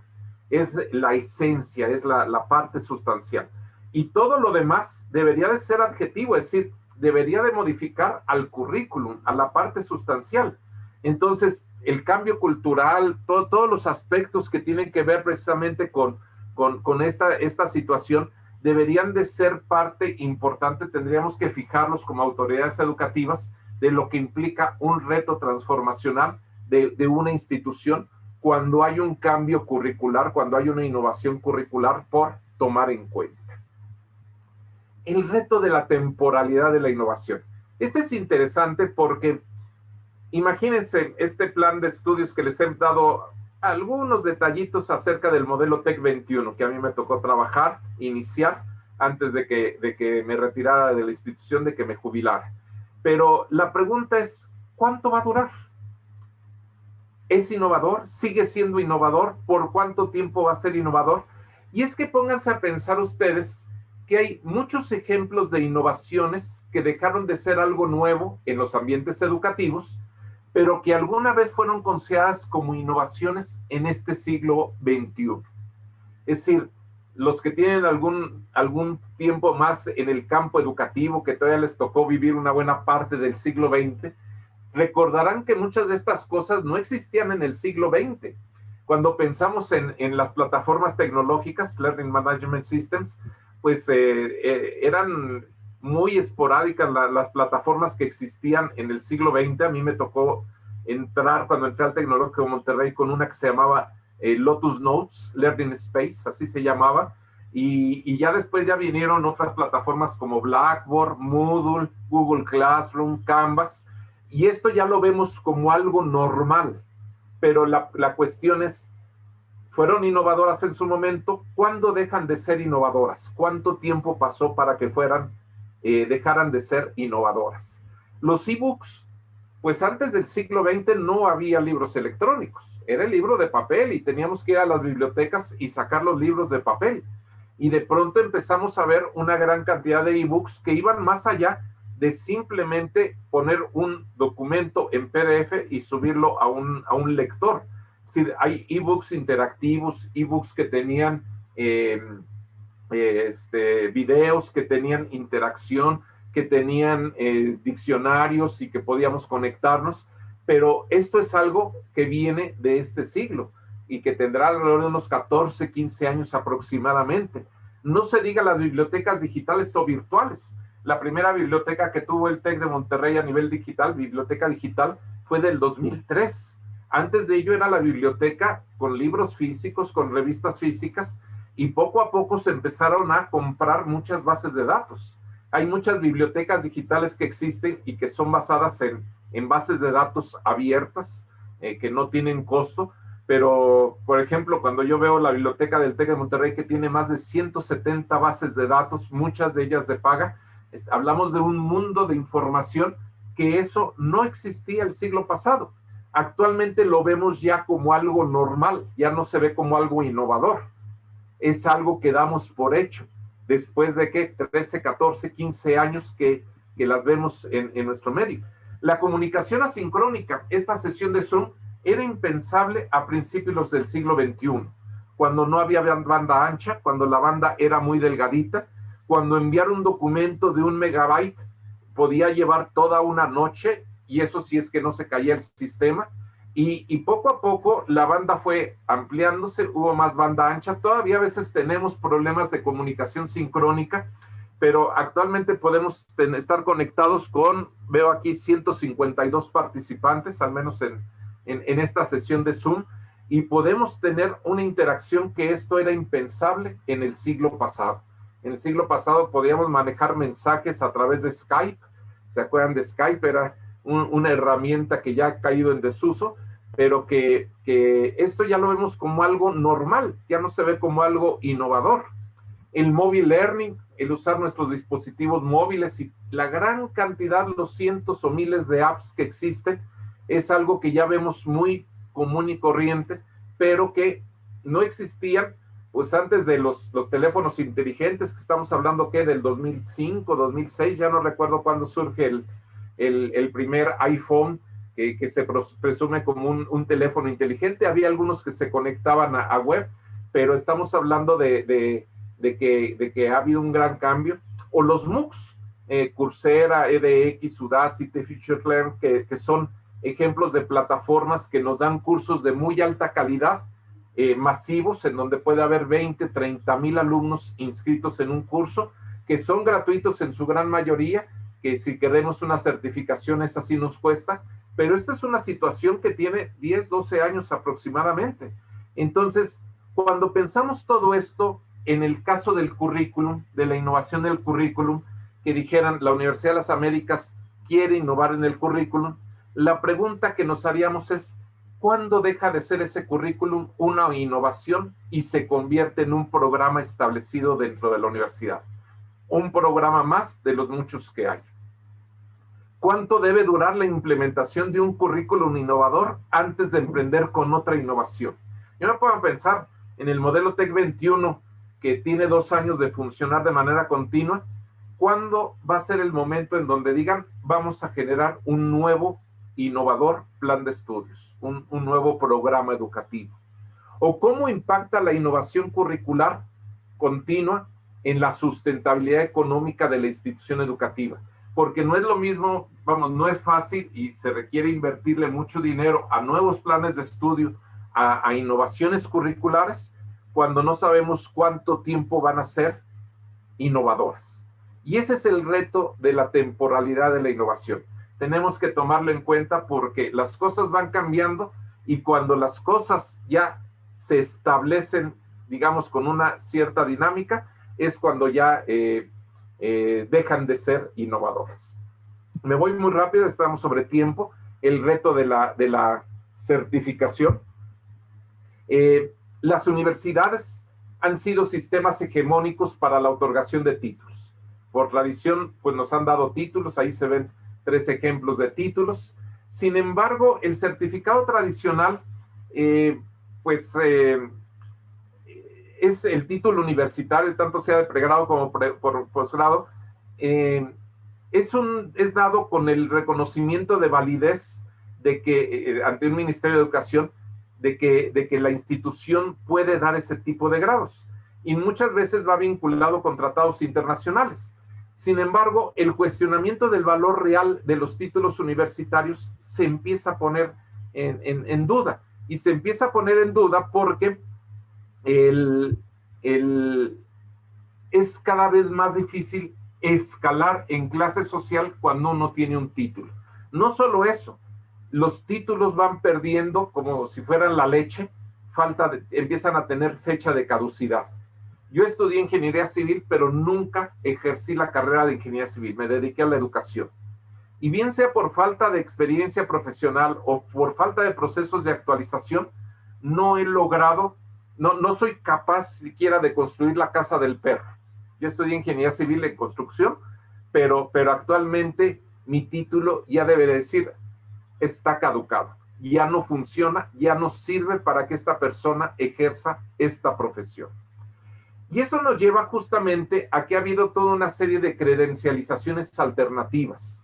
Es la esencia, es la parte sustancial. Y todo lo demás debería de ser adjetivo, es decir, debería de modificar al currículum, a la parte sustancial. Entonces, el cambio cultural, todos los aspectos que tienen que ver precisamente con esta situación, deberían de ser parte importante, tendríamos que fijarlos como autoridades educativas de lo que implica un reto transformacional de una institución cuando hay un cambio curricular, cuando hay una innovación curricular por tomar en cuenta. El reto de la temporalidad de la innovación. Este es interesante porque imagínense este plan de estudios que les he dado algunos detallitos acerca del modelo TEC 21 que a mí me tocó trabajar, iniciar antes de que me retirara de la institución, de que me jubilara. Pero la pregunta es, ¿cuánto va a durar? ¿Es innovador? ¿Sigue siendo innovador? ¿Por cuánto tiempo va a ser innovador? Y es que pónganse a pensar ustedes que hay muchos ejemplos de innovaciones que dejaron de ser algo nuevo en los ambientes educativos, pero que alguna vez fueron consideradas como innovaciones en este siglo XXI. Es decir, los que tienen algún tiempo más en el campo educativo, que todavía les tocó vivir una buena parte del siglo XX, recordarán que muchas de estas cosas no existían en el siglo XX. Cuando pensamos en las plataformas tecnológicas, Learning Management Systems, pues eran muy esporádicas las plataformas que existían en el siglo XX. A mí me tocó entrar, cuando entré al Tecnológico de Monterrey, con una que se llamaba Lotus Notes, Learning Space, así se llamaba, y ya después ya vinieron otras plataformas como Blackboard, Moodle, Google Classroom, Canvas, y esto ya lo vemos como algo normal, pero la cuestión es, ¿fueron innovadoras en su momento? ¿Cuándo dejan de ser innovadoras? ¿Cuánto tiempo pasó para que dejaran de ser innovadoras? Los ebooks, pues antes del siglo XX no había libros electrónicos, era el libro de papel y teníamos que ir a las bibliotecas y sacar los libros de papel. Y de pronto empezamos a ver una gran cantidad de ebooks que iban más allá de simplemente poner un documento en PDF y subirlo a un lector. Es decir, hay ebooks interactivos, ebooks que tenían videos, que tenían interacción, que tenían diccionarios y que podíamos conectarnos, pero esto es algo que viene de este siglo y que tendrá alrededor de unos 14, 15 años aproximadamente. No se diga las bibliotecas digitales o virtuales. La primera biblioteca que tuvo el TEC de Monterrey a nivel digital, biblioteca digital, fue del 2003. Antes de ello era la biblioteca con libros físicos, con revistas físicas, y poco a poco se empezaron a comprar muchas bases de datos. Hay muchas bibliotecas digitales que existen y que son basadas en bases de datos abiertas, que no tienen costo, pero, por ejemplo, cuando yo veo la biblioteca del TEC de Monterrey, que tiene más de 170 bases de datos, muchas de ellas de paga, hablamos de un mundo de información que eso no existía el siglo pasado. Actualmente lo vemos ya como algo normal, ya no se ve como algo innovador. Es algo que damos por hecho, después de que 13, 14, 15 años que las vemos en nuestro medio. La comunicación asincrónica, esta sesión de Zoom, era impensable a principios del siglo XXI, cuando no había banda ancha, cuando la banda era muy delgadita, cuando enviar un documento de 1 megabyte podía llevar toda una noche, y eso sí es que no se caía el sistema, y poco a poco la banda fue ampliándose, hubo más banda ancha. Todavía a veces tenemos problemas de comunicación sincrónica, pero actualmente podemos estar conectados con, veo aquí 152 participantes, al menos en esta sesión de Zoom, y podemos tener una interacción que esto era impensable en el siglo pasado. En el siglo pasado podíamos manejar mensajes a través de Skype. ¿Se acuerdan de Skype? Era una herramienta que ya ha caído en desuso, pero que esto ya lo vemos como algo normal, ya no se ve como algo innovador. El mobile learning, el usar nuestros dispositivos móviles y la gran cantidad, los cientos o miles de apps que existen, es algo que ya vemos muy común y corriente, pero que no existían pues antes de los teléfonos inteligentes, que estamos hablando que del 2005, 2006, ya no recuerdo cuándo surge el primer iPhone, que se presume como un teléfono inteligente. Había algunos que se conectaban a web, pero estamos hablando de que ha habido un gran cambio. O los MOOCs, Coursera, edX, Udacity, FutureLearn, que son ejemplos de plataformas que nos dan cursos de muy alta calidad, masivos, en donde puede haber 20, 30 mil alumnos inscritos en un curso, que son gratuitos en su gran mayoría, que si queremos una certificación, esa sí nos cuesta, pero esta es una situación que tiene 10, 12 años aproximadamente. Entonces, cuando pensamos todo esto, en el caso del currículum, de la innovación del currículum, que dijeran la Universidad de las Américas quiere innovar en el currículum, la pregunta que nos haríamos es, ¿cuándo deja de ser ese currículum una innovación y se convierte en un programa establecido dentro de la universidad? Un programa más de los muchos que hay. ¿Cuánto debe durar la implementación de un currículum innovador antes de emprender con otra innovación? Yo no puedo pensar en el modelo TEC 21, que tiene 2 años de funcionar de manera continua. ¿Cuándo va a ser el momento en donde digan, vamos a generar un nuevo innovador plan de estudios, un nuevo programa educativo? ¿O cómo impacta la innovación curricular continua en la sustentabilidad económica de la institución educativa? Porque no es lo mismo, vamos, no es fácil y se requiere invertirle mucho dinero a nuevos planes de estudio, a innovaciones curriculares, cuando no sabemos cuánto tiempo van a ser innovadoras. Y ese es el reto de la temporalidad de la innovación. Tenemos que tomarlo en cuenta porque las cosas van cambiando y cuando las cosas ya se establecen, digamos, con una cierta dinámica, es cuando ya dejan de ser innovadoras. Me voy muy rápido, estamos sobre tiempo. El reto de la certificación. Las universidades han sido sistemas hegemónicos para la otorgación de títulos. Por tradición, pues nos han dado títulos, ahí se ven 3 ejemplos de títulos. Sin embargo, el certificado tradicional, es el título universitario, tanto sea de pregrado como por posgrado, es dado con el reconocimiento de validez de que, ante un Ministerio de Educación, de que la institución puede dar ese tipo de grados. Y muchas veces va vinculado con tratados internacionales. Sin embargo, el cuestionamiento del valor real de los títulos universitarios se empieza a poner en duda. Y se empieza a poner en duda porque es cada vez más difícil escalar en clase social cuando uno tiene un título. No solo eso, los títulos van perdiendo como si fueran la leche, empiezan a tener fecha de caducidad. Yo estudié ingeniería civil, pero nunca ejercí la carrera de ingeniería civil, me dediqué a la educación. Y bien sea por falta de experiencia profesional o por falta de procesos de actualización, no he logrado, no soy capaz siquiera de construir la casa del perro. Yo estudié ingeniería civil en construcción, pero actualmente mi título ya debe decir está caducado, ya no funciona, ya no sirve para que esta persona ejerza esta profesión. Y eso nos lleva justamente a que ha habido toda una serie de credencializaciones alternativas.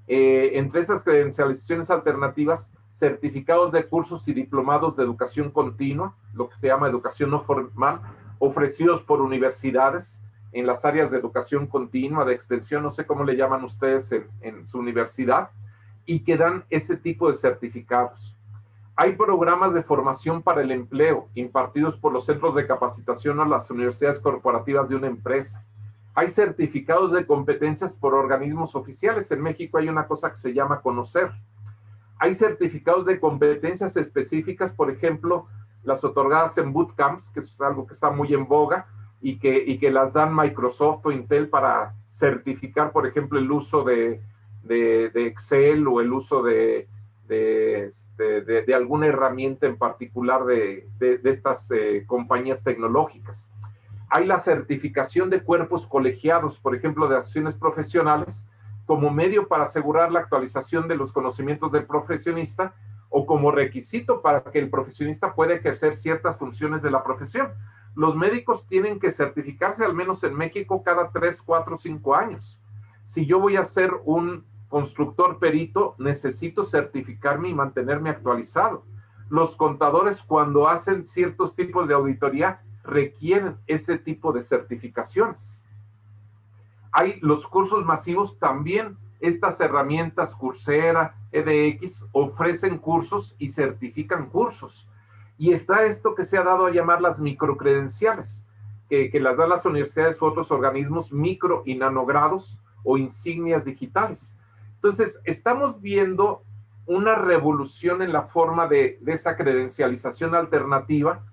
Entre esas credencializaciones alternativas, certificados de cursos y diplomados de educación continua, lo que se llama educación no formal, ofrecidos por universidades en las áreas de educación continua, de extensión, no sé cómo le llaman ustedes en su universidad, y que dan ese tipo de certificados. Hay programas de formación para el empleo impartidos por los centros de capacitación o las universidades corporativas de una empresa. Hay certificados de competencias por organismos oficiales. En México hay una cosa que se llama Conocer. Hay certificados de competencias específicas, por ejemplo, las otorgadas en bootcamps, que es algo que está muy en boga, y que las dan Microsoft o Intel para certificar, por ejemplo, el uso de Excel o el uso de alguna herramienta en particular de estas compañías tecnológicas. Hay la certificación de cuerpos colegiados, por ejemplo, de asociaciones profesionales, como medio para asegurar la actualización de los conocimientos del profesionista o como requisito para que el profesionista pueda ejercer ciertas funciones de la profesión. Los médicos tienen que certificarse, al menos en México, cada 3, 4, 5 años. Si yo voy a ser un constructor perito, necesito certificarme y mantenerme actualizado. Los contadores, cuando hacen ciertos tipos de auditoría, requieren ese tipo de certificaciones. Hay los cursos masivos también. Estas herramientas Coursera, edX, ofrecen cursos y certifican cursos. Y está esto que se ha dado a llamar las microcredenciales, que las dan las universidades u otros organismos, micro y nanogrados o insignias digitales. Entonces, estamos viendo una revolución en la forma de esa credencialización alternativa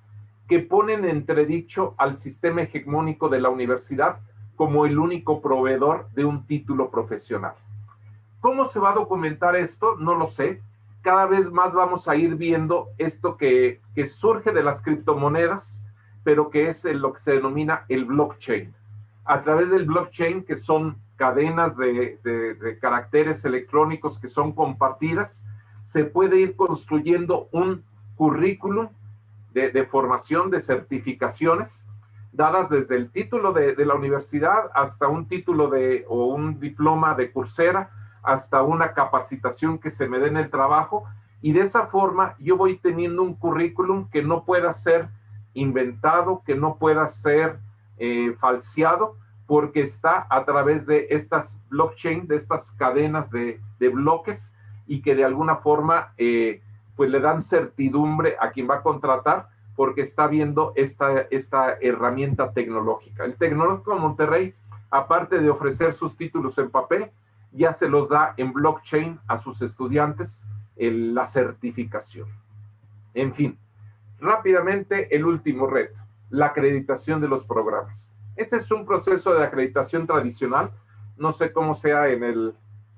que pone en entredicho al sistema hegemónico de la universidad como el único proveedor de un título profesional. ¿Cómo se va a documentar esto? No lo sé. Cada vez más vamos a ir viendo esto que surge de las criptomonedas, pero que es lo que se denomina el blockchain. A través del blockchain, que son cadenas de caracteres electrónicos que son compartidas, se puede ir construyendo un currículum de formación, de certificaciones, dadas desde el título de la universidad hasta un título o un diploma de Coursera, hasta una capacitación que se me dé en el trabajo, y de esa forma yo voy teniendo un currículum que no pueda ser inventado, que no pueda ser falseado, porque está a través de estas blockchain, de estas cadenas de bloques, y que de alguna forma pues le dan certidumbre a quien va a contratar, porque está viendo esta herramienta tecnológica. El Tecnológico de Monterrey, aparte de ofrecer sus títulos en papel, ya se los da en blockchain a sus estudiantes la certificación. En fin, rápidamente el último reto, la acreditación de los programas. Este es un proceso de acreditación tradicional, no sé cómo sea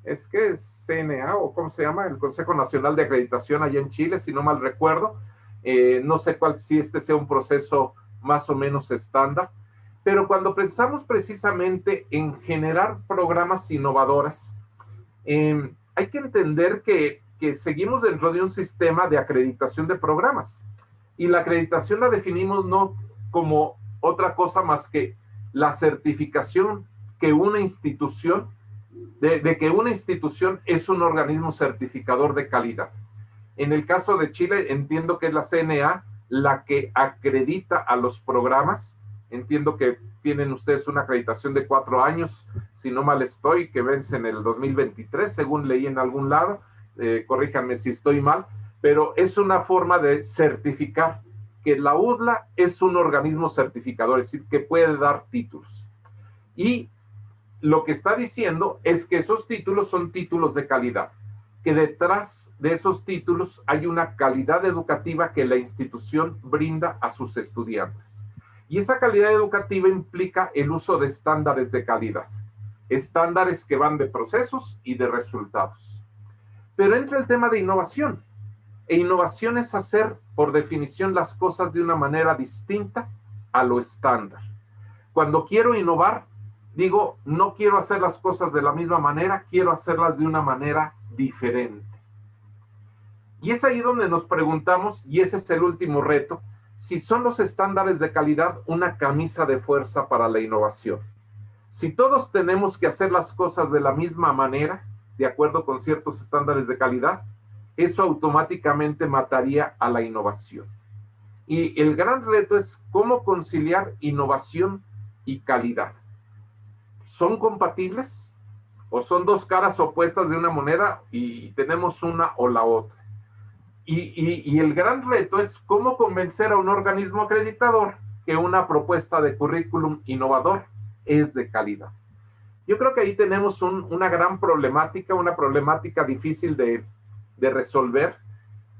es CNA o cómo se llama, el Consejo Nacional de Acreditación allá en Chile, si no mal recuerdo. No sé si este sea un proceso más o menos estándar, pero cuando pensamos precisamente en generar programas innovadores, hay que entender que seguimos dentro de un sistema de acreditación de programas, y la acreditación la definimos no como otra cosa más que la certificación que una institución, de que una institución es un organismo certificador de calidad. En el caso de Chile, entiendo que es la CNA la que acredita a los programas. Entiendo que tienen ustedes una acreditación de 4 años, si no mal estoy, que vence en el 2023, según leí en algún lado. Corríjanme si estoy mal, pero es una forma de certificar que la UDLA es un organismo certificador, es decir, que puede dar títulos. Y lo que está diciendo es que esos títulos son títulos de calidad, que detrás de esos títulos hay una calidad educativa que la institución brinda a sus estudiantes. Y esa calidad educativa implica el uso de estándares de calidad, estándares que van de procesos y de resultados. Pero entra el tema de innovación, e innovación es hacer, por definición, las cosas de una manera distinta a lo estándar. Cuando quiero innovar, digo, no quiero hacer las cosas de la misma manera, quiero hacerlas de una manera diferente. Y es ahí donde nos preguntamos, y ese es el último reto, si son los estándares de calidad una camisa de fuerza para la innovación. Si todos tenemos que hacer las cosas de la misma manera, de acuerdo con ciertos estándares de calidad, eso automáticamente mataría a la innovación. Y el gran reto es cómo conciliar innovación y calidad. ¿Son compatibles? ¿O son dos caras opuestas de una moneda y tenemos una o la otra? Y el gran reto es cómo convencer a un organismo acreditador que una propuesta de currículum innovador es de calidad. Yo creo que ahí tenemos una gran problemática, una problemática difícil de resolver.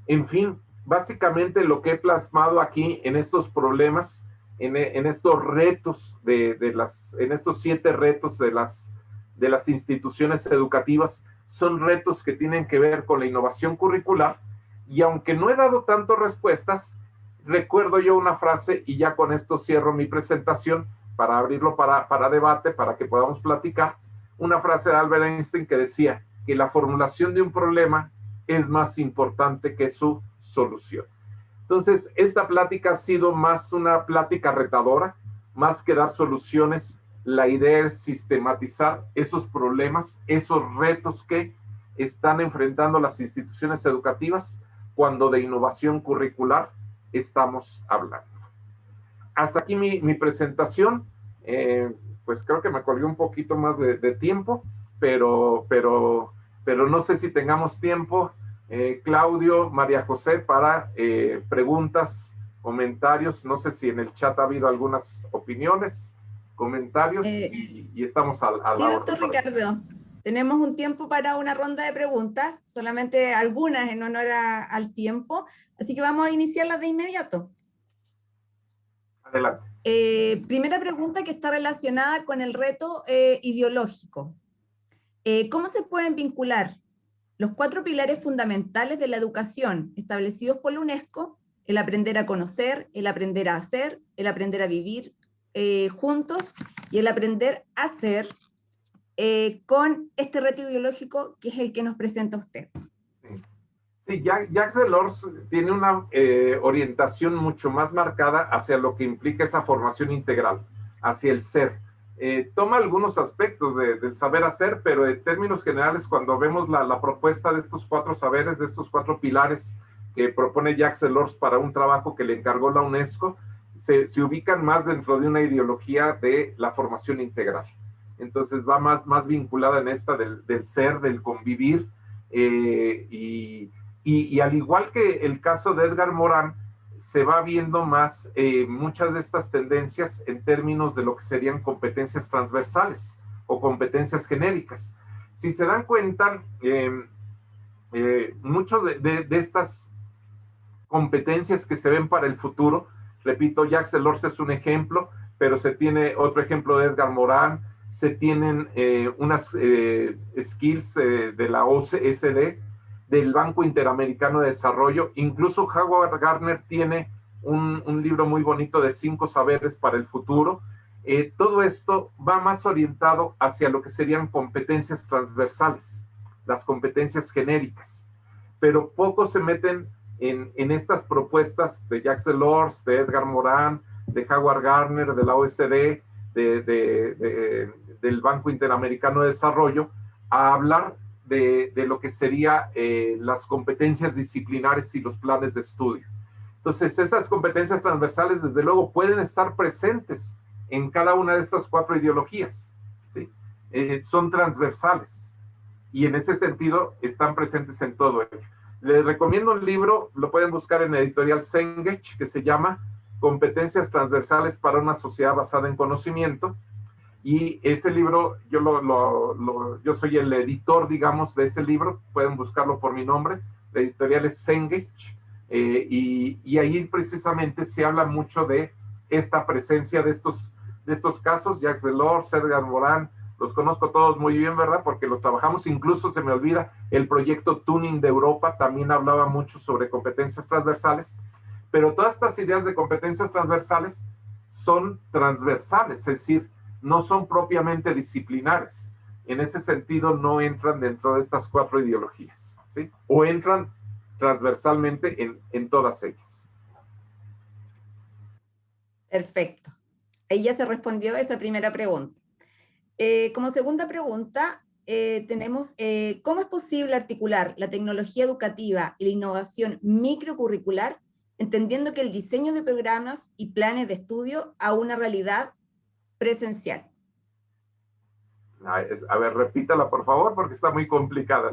En fin, básicamente lo que he plasmado aquí en estos problemas, en estos retos, en estos 7 retos de las instituciones educativas, son retos que tienen que ver con la innovación curricular. Y aunque no he dado tantas respuestas, recuerdo yo una frase, y ya con esto cierro mi presentación para abrirlo para debate, para que podamos platicar, una frase de Albert Einstein que decía que la formulación de un problema es más importante que su solución. Entonces, esta plática ha sido más una plática retadora, más que dar soluciones. La idea es sistematizar esos problemas, esos retos que están enfrentando las instituciones educativas cuando de innovación curricular estamos hablando. Hasta aquí mi presentación. Pues creo que me colgué un poquito más de tiempo, pero no sé si tengamos tiempo, Claudio, María José, para preguntas, comentarios. No sé si en el chat ha habido algunas opiniones, comentarios, y estamos a la sí, orden. doctor Ricardo. Tenemos un tiempo para una ronda de preguntas, solamente algunas en honor al tiempo, así que vamos a iniciarlas de inmediato. Adelante. Primera pregunta que está relacionada con el reto ideológico. ¿Cómo se pueden vincular los 4 pilares fundamentales de la educación establecidos por la UNESCO, el aprender a conocer, el aprender a hacer, el aprender a vivir juntos y el aprender a ser, con este reto ideológico que es el que nos presenta usted? Sí, Jacques Delors tiene una orientación mucho más marcada hacia lo que implica esa formación integral, hacia el ser. Toma algunos aspectos del saber hacer, pero en términos generales, cuando vemos la propuesta de estos 4 saberes, de estos 4 pilares que propone Jacques Delors para un trabajo que le encargó la UNESCO, se ubican más dentro de una ideología de la formación integral. Entonces va más vinculada en esta del ser, del convivir, y al igual que el caso de Edgar Morin, se va viendo más muchas de estas tendencias en términos de lo que serían competencias transversales o competencias genéricas. Si se dan cuenta, muchas de estas competencias que se ven para el futuro, repito, Jacques Delors es un ejemplo, pero se tiene otro ejemplo de Edgar Morin, se tienen unas skills de la OCDE, del Banco Interamericano de Desarrollo. Incluso Howard Gardner tiene un libro muy bonito de 5 saberes para el futuro. Todo esto va más orientado hacia lo que serían competencias transversales, las competencias genéricas, pero pocos se meten en estas propuestas de Jacques Delors, de Edgar Morin, de Howard Gardner, de la OECD, del Banco Interamericano de Desarrollo, a hablar de lo que sería las competencias disciplinares y los planes de estudio. Entonces, esas competencias transversales, desde luego, pueden estar presentes en cada una de estas 4 ideologías, ¿sí? Son transversales y en ese sentido están presentes en todo ello. Les recomiendo un libro, lo pueden buscar en editorial Cengage, que se llama Competencias Transversales para una Sociedad Basada en Conocimiento. Y ese libro, yo soy el editor, digamos, de ese libro. Pueden buscarlo por mi nombre. La editorial es Cengage. Y ahí precisamente se habla mucho de esta presencia de estos casos. Jacques Delors, Serge Morin, los conozco todos muy bien, ¿verdad? Porque los trabajamos, incluso se me olvida, el proyecto Tuning de Europa también hablaba mucho sobre competencias transversales, pero todas estas ideas de competencias transversales son transversales, es decir, no son propiamente disciplinares. En ese sentido, no entran dentro de estas 4 ideologías, ¿sí? O entran transversalmente en todas ellas. Perfecto. Ahí ya se respondió esa primera pregunta. Como segunda pregunta, tenemos ¿cómo es posible articular la tecnología educativa y la innovación microcurricular, entendiendo que el diseño de programas y planes de estudio a una realidad presencial? A ver, repítala por favor, porque está muy complicada.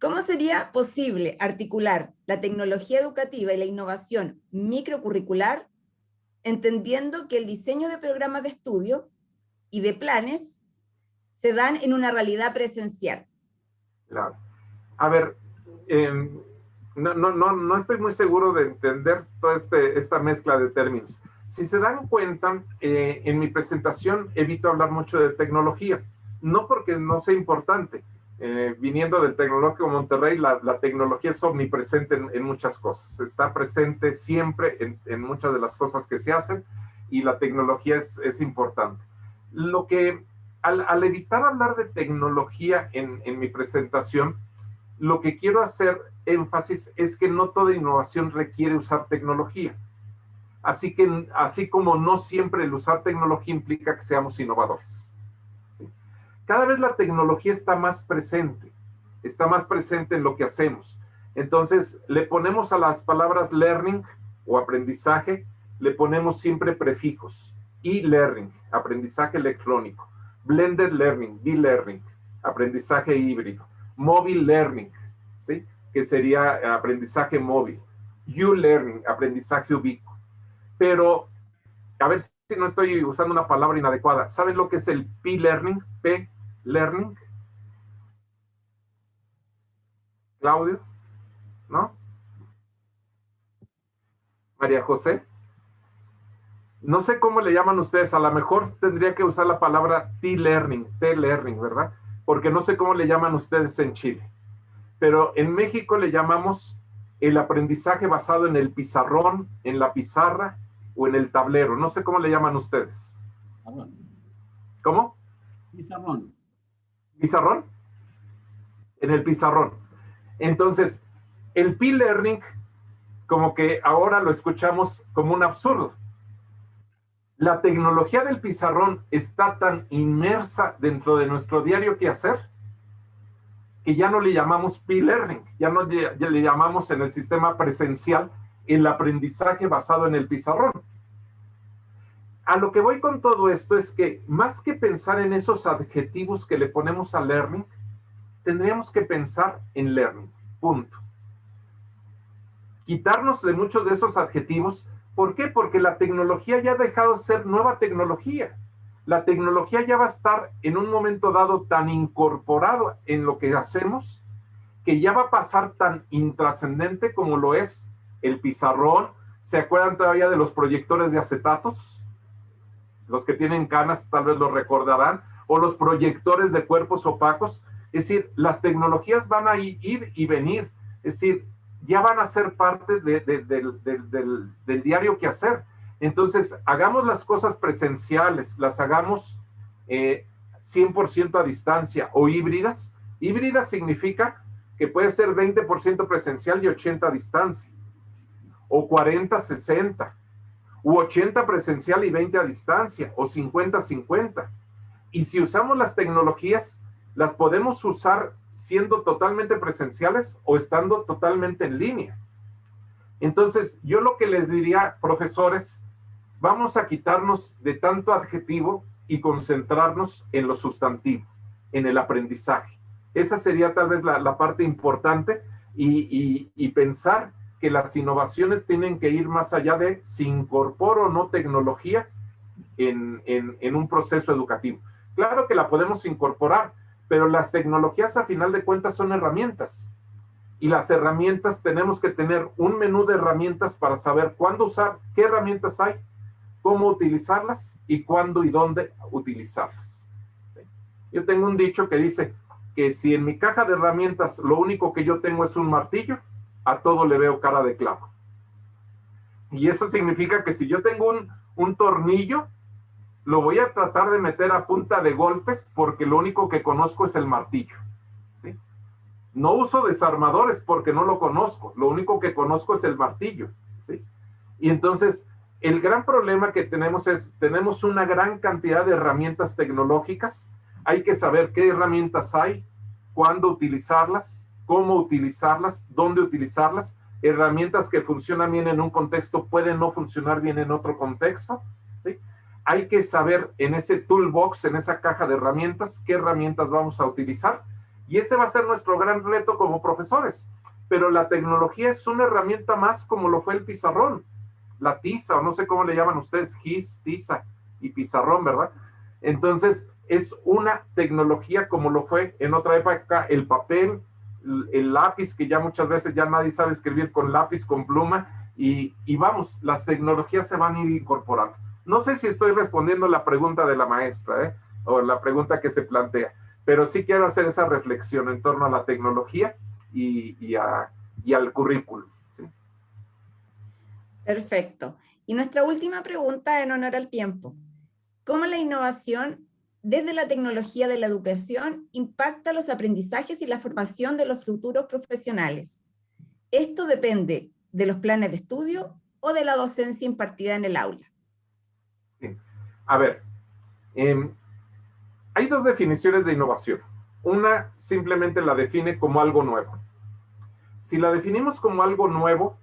¿Cómo sería posible articular la tecnología educativa y la innovación microcurricular, entendiendo que el diseño de programas de estudio y de planes se dan en una realidad presencial? Claro. A ver, no estoy muy seguro de entender toda esta mezcla de términos. Si se dan cuenta, en mi presentación evito hablar mucho de tecnología, no porque no sea importante. Viniendo del Tecnológico Monterrey, la tecnología es omnipresente en muchas cosas. Está presente siempre en muchas de las cosas que se hacen, y la tecnología es importante. Lo que, al evitar hablar de tecnología en mi presentación, lo que quiero hacer énfasis es que no toda innovación requiere usar tecnología. Así como no siempre el usar tecnología implica que seamos innovadores. ¿Sí? Cada vez la tecnología está más presente en lo que hacemos. Entonces, le ponemos a las palabras learning o aprendizaje, le ponemos siempre prefijos. E-learning, aprendizaje electrónico. Blended learning, B-learning, aprendizaje híbrido. Mobile learning, ¿sí? Que sería aprendizaje móvil. U-learning, aprendizaje ubicuo. Pero, a ver si no estoy usando una palabra inadecuada. ¿Saben lo que es el P-learning? P-learning. Claudio, ¿no? María José. No sé cómo le llaman ustedes. A lo mejor tendría que usar la palabra T-learning, T-learning, ¿verdad? Porque no sé cómo le llaman ustedes en Chile. Pero en México le llamamos el aprendizaje basado en el pizarrón, en la pizarra o en el tablero. No sé cómo le llaman ustedes. Pizarrón. ¿Cómo? Pizarrón. ¿Pizarrón? En el pizarrón. Entonces, el P-learning, como que ahora lo escuchamos como un absurdo. La tecnología del pizarrón está tan inmersa dentro de nuestro diario quehacer que ya no le llamamos P-learning, ya le llamamos en el sistema presencial el aprendizaje basado en el pizarrón. A lo que voy con todo esto es que más que pensar en esos adjetivos que le ponemos a learning, tendríamos que pensar en learning, punto. Quitarnos de muchos de esos adjetivos. ¿Por qué? Porque la tecnología ya ha dejado de ser nueva tecnología. La tecnología ya va a estar en un momento dado tan incorporado en lo que hacemos que ya va a pasar tan intrascendente como lo es el pizarrón. ¿Se acuerdan todavía de los proyectores de acetatos? Los que tienen canas tal vez lo recordarán. O los proyectores de cuerpos opacos. Es decir, las tecnologías van a ir y venir. Es decir, ya van a ser parte del diario quehacer. Entonces, hagamos las cosas presenciales, las hagamos 100% a distancia o híbridas. Híbrida significa que puede ser 20% presencial y 80% a distancia, o 40-60, u 80 presencial y 20 a distancia, o 50-50. Y si usamos las tecnologías, las podemos usar siendo totalmente presenciales o estando totalmente en línea. Entonces, yo lo que les diría, profesores, vamos a quitarnos de tanto adjetivo y concentrarnos en lo sustantivo, en el aprendizaje. Esa sería tal vez la parte importante y pensar que las innovaciones tienen que ir más allá de si incorporo o no tecnología en un proceso educativo. Claro que la podemos incorporar, pero las tecnologías a final de cuentas son herramientas. Y las herramientas, tenemos que tener un menú de herramientas para saber cuándo usar, qué herramientas hay, cómo utilizarlas y cuándo y dónde utilizarlas. ¿Sí? Yo tengo un dicho que dice que si en mi caja de herramientas lo único que yo tengo es un martillo, a todo le veo cara de clavo. Y eso significa que si yo tengo un tornillo, lo voy a tratar de meter a punta de golpes porque lo único que conozco es el martillo. ¿Sí? No uso desarmadores porque no lo conozco, lo único que conozco es el martillo. ¿Sí? Y entonces, el gran problema que tenemos es, tenemos una gran cantidad de herramientas tecnológicas, hay que saber qué herramientas hay, cuándo utilizarlas, cómo utilizarlas, dónde utilizarlas. Herramientas que funcionan bien en un contexto pueden no funcionar bien en otro contexto. ¿Sí? Hay que saber en ese toolbox, en esa caja de herramientas, qué herramientas vamos a utilizar. Y ese va a ser nuestro gran reto como profesores. Pero la tecnología es una herramienta más como lo fue el pizarrón, la tiza, o no sé cómo le llaman ustedes, GIS, tiza y pizarrón, ¿verdad? Entonces, es una tecnología como lo fue en otra época el papel, el lápiz, que ya muchas veces ya nadie sabe escribir con lápiz, con pluma, y vamos, las tecnologías se van a ir incorporando. No sé si estoy respondiendo la pregunta de la maestra, o la pregunta que se plantea, pero sí quiero hacer esa reflexión en torno a la tecnología y al currículum. ¿Sí? Perfecto. Y nuestra última pregunta en honor al tiempo. ¿Cómo la innovación desde la tecnología de la educación impacta los aprendizajes y la formación de los futuros profesionales? ¿Esto depende de los planes de estudio o de la docencia impartida en el aula? Sí. A ver, hay dos definiciones de innovación. Una simplemente la define como algo nuevo. Si la definimos como algo nuevo,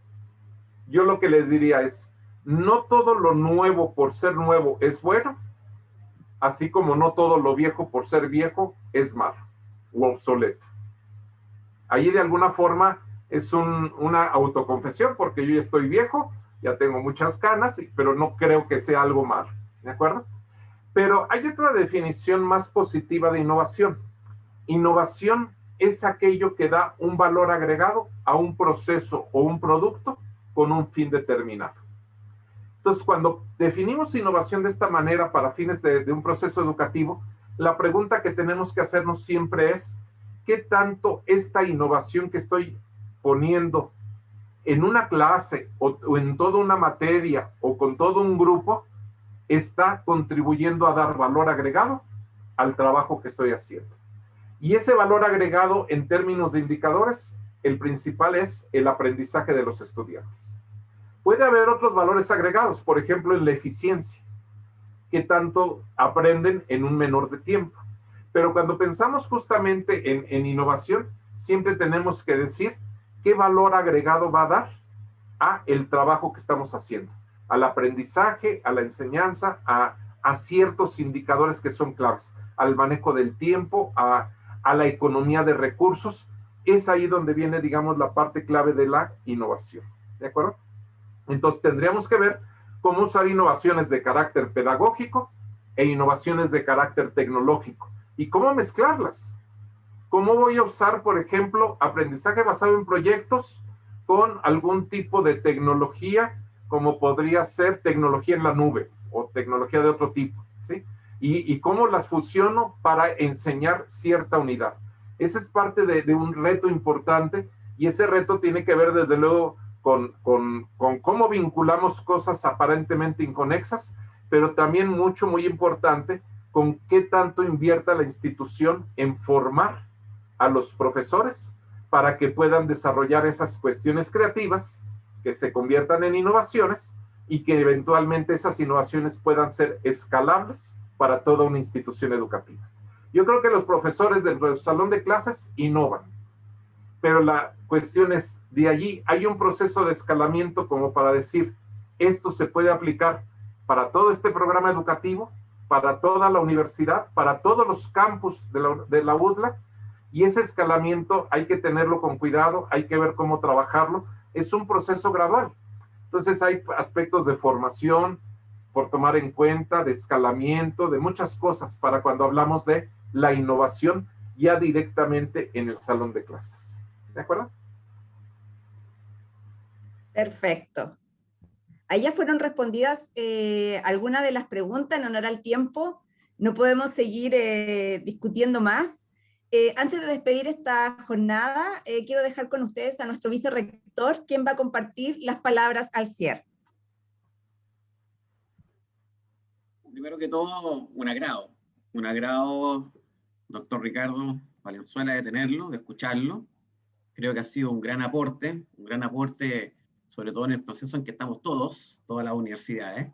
yo lo que les diría es, no todo lo nuevo por ser nuevo es bueno, así como no todo lo viejo por ser viejo es malo o obsoleto. Ahí de alguna forma es una autoconfesión, porque yo ya estoy viejo, ya tengo muchas canas, pero no creo que sea algo malo, ¿de acuerdo? Pero hay otra definición más positiva de innovación. Innovación es aquello que da un valor agregado a un proceso o un producto con un fin determinado. Entonces, cuando definimos innovación de esta manera para fines de un proceso educativo, la pregunta que tenemos que hacernos siempre es, ¿qué tanto esta innovación que estoy poniendo en una clase o en toda una materia o con todo un grupo está contribuyendo a dar valor agregado al trabajo que estoy haciendo? Y ese valor agregado en términos de indicadores, el principal es el aprendizaje de los estudiantes. Puede haber otros valores agregados, por ejemplo, en la eficiencia, que tanto aprenden en un menor de tiempo. Pero cuando pensamos justamente en innovación, siempre tenemos que decir qué valor agregado va a dar a el trabajo que estamos haciendo, al aprendizaje, a la enseñanza, a ciertos indicadores que son claves, al manejo del tiempo, a la economía de recursos. Es ahí donde viene, digamos, la parte clave de la innovación. ¿De acuerdo? Entonces tendríamos que ver cómo usar innovaciones de carácter pedagógico e innovaciones de carácter tecnológico y cómo mezclarlas. ¿Cómo voy a usar, por ejemplo, aprendizaje basado en proyectos con algún tipo de tecnología, como podría ser tecnología en la nube o tecnología de otro tipo, ¿sí? Y cómo las fusiono para enseñar cierta unidad? Ese es parte de un reto importante, y ese reto tiene que ver desde luego con cómo vinculamos cosas aparentemente inconexas, pero también muy importante, con qué tanto invierta la institución en formar a los profesores para que puedan desarrollar esas cuestiones creativas que se conviertan en innovaciones y que eventualmente esas innovaciones puedan ser escalables para toda una institución educativa. Yo creo que los profesores dentro del salón de clases innovan, pero la cuestión es, de allí hay un proceso de escalamiento como para decir, esto se puede aplicar para todo este programa educativo, para toda la universidad, para todos los campus de la UDLA, Y ese escalamiento hay que tenerlo con cuidado, hay que ver cómo trabajarlo. Es un proceso gradual. Entonces hay aspectos de formación por tomar en cuenta, de escalamiento, de muchas cosas para cuando hablamos de la innovación ya directamente en el salón de clases. ¿De acuerdo? Perfecto. Ahí ya fueron respondidas algunas de las preguntas en honor al tiempo. No podemos seguir discutiendo más. Antes de despedir esta jornada, quiero dejar con ustedes a nuestro vicerrector, quien va a compartir las palabras al cierre. Primero que todo, un agrado, doctor Ricardo Valenzuela, de tenerlo, de escucharlo. Creo que ha sido un gran aporte sobre todo en el proceso en que estamos todas las universidades,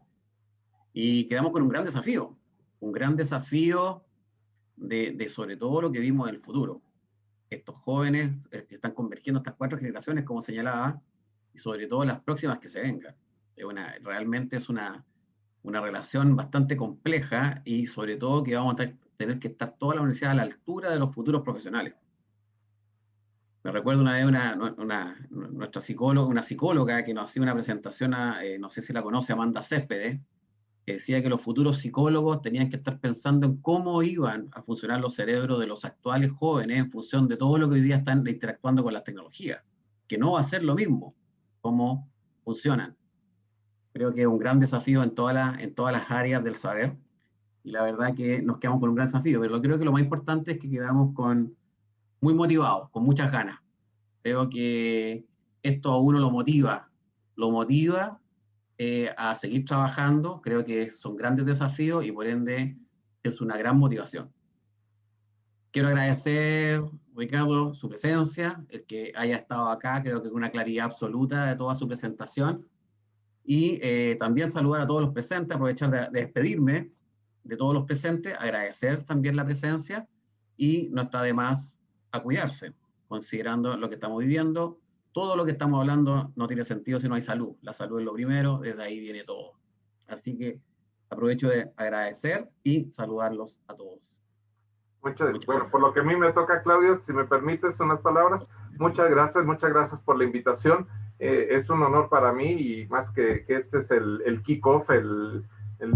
y quedamos con un gran desafío de sobre todo lo que vimos en el futuro. Estos jóvenes que están convergiendo, estas 4 generaciones, como señalaba, y sobre todo las próximas que se vengan. Realmente es una relación bastante compleja, y sobre todo que vamos a tener que estar toda la universidad a la altura de los futuros profesionales. Me recuerdo una vez nuestra psicóloga, una psicóloga que nos hacía una presentación, no sé si la conoce, Amanda Céspedes, que decía que los futuros psicólogos tenían que estar pensando en cómo iban a funcionar los cerebros de los actuales jóvenes en función de todo lo que hoy día están interactuando con las tecnologías, que no va a ser lo mismo cómo funcionan. Creo que es un gran desafío en todas las áreas del saber, y la verdad que nos quedamos con un gran desafío, pero creo que lo más importante es que quedamos muy motivados, con muchas ganas. Creo que esto a uno lo motiva a seguir trabajando. Creo que son grandes desafíos y por ende es una gran motivación. Quiero agradecer, Ricardo, su presencia, el que haya estado acá, creo que con una claridad absoluta de toda su presentación, y también saludar a todos los presentes, aprovechar de despedirme de todos los presentes, agradecer también la presencia, y no está de más a cuidarse, considerando lo que estamos viviendo. Todo lo que estamos hablando no tiene sentido si no hay salud. La salud es lo primero, desde ahí viene todo. Así que aprovecho de agradecer y saludarlos a todos. Bueno, por lo que a mí me toca, Claudio, si me permites unas palabras, muchas gracias por la invitación. Es un honor para mí, y más que este es el kick-off, el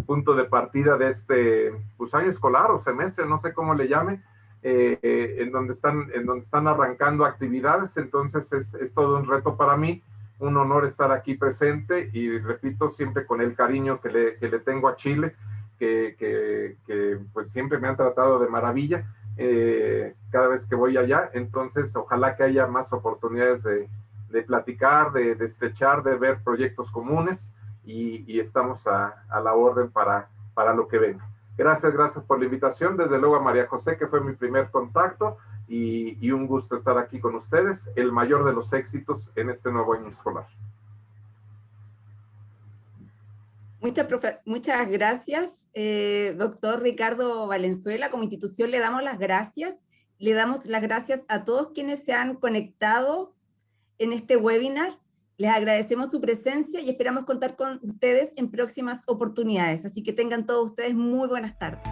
punto de partida de este año escolar o semestre, no sé cómo le llame, en donde están arrancando actividades. Entonces es todo un reto para mí, un honor estar aquí presente, y repito, siempre con el cariño que le tengo a Chile, que pues siempre me han tratado de maravilla cada vez que voy allá. Entonces ojalá que haya más oportunidades de platicar, de estrechar, de ver proyectos comunes, y estamos a la orden para lo que venga. Gracias por la invitación. Desde luego a María José, que fue mi primer contacto, y un gusto estar aquí con ustedes. El mayor de los éxitos en este nuevo año escolar. Muchas gracias, doctor Ricardo Valenzuela. Como institución le damos las gracias. Le damos las gracias a todos quienes se han conectado en este webinar. Les agradecemos su presencia y esperamos contar con ustedes en próximas oportunidades. Así que tengan todos ustedes muy buenas tardes.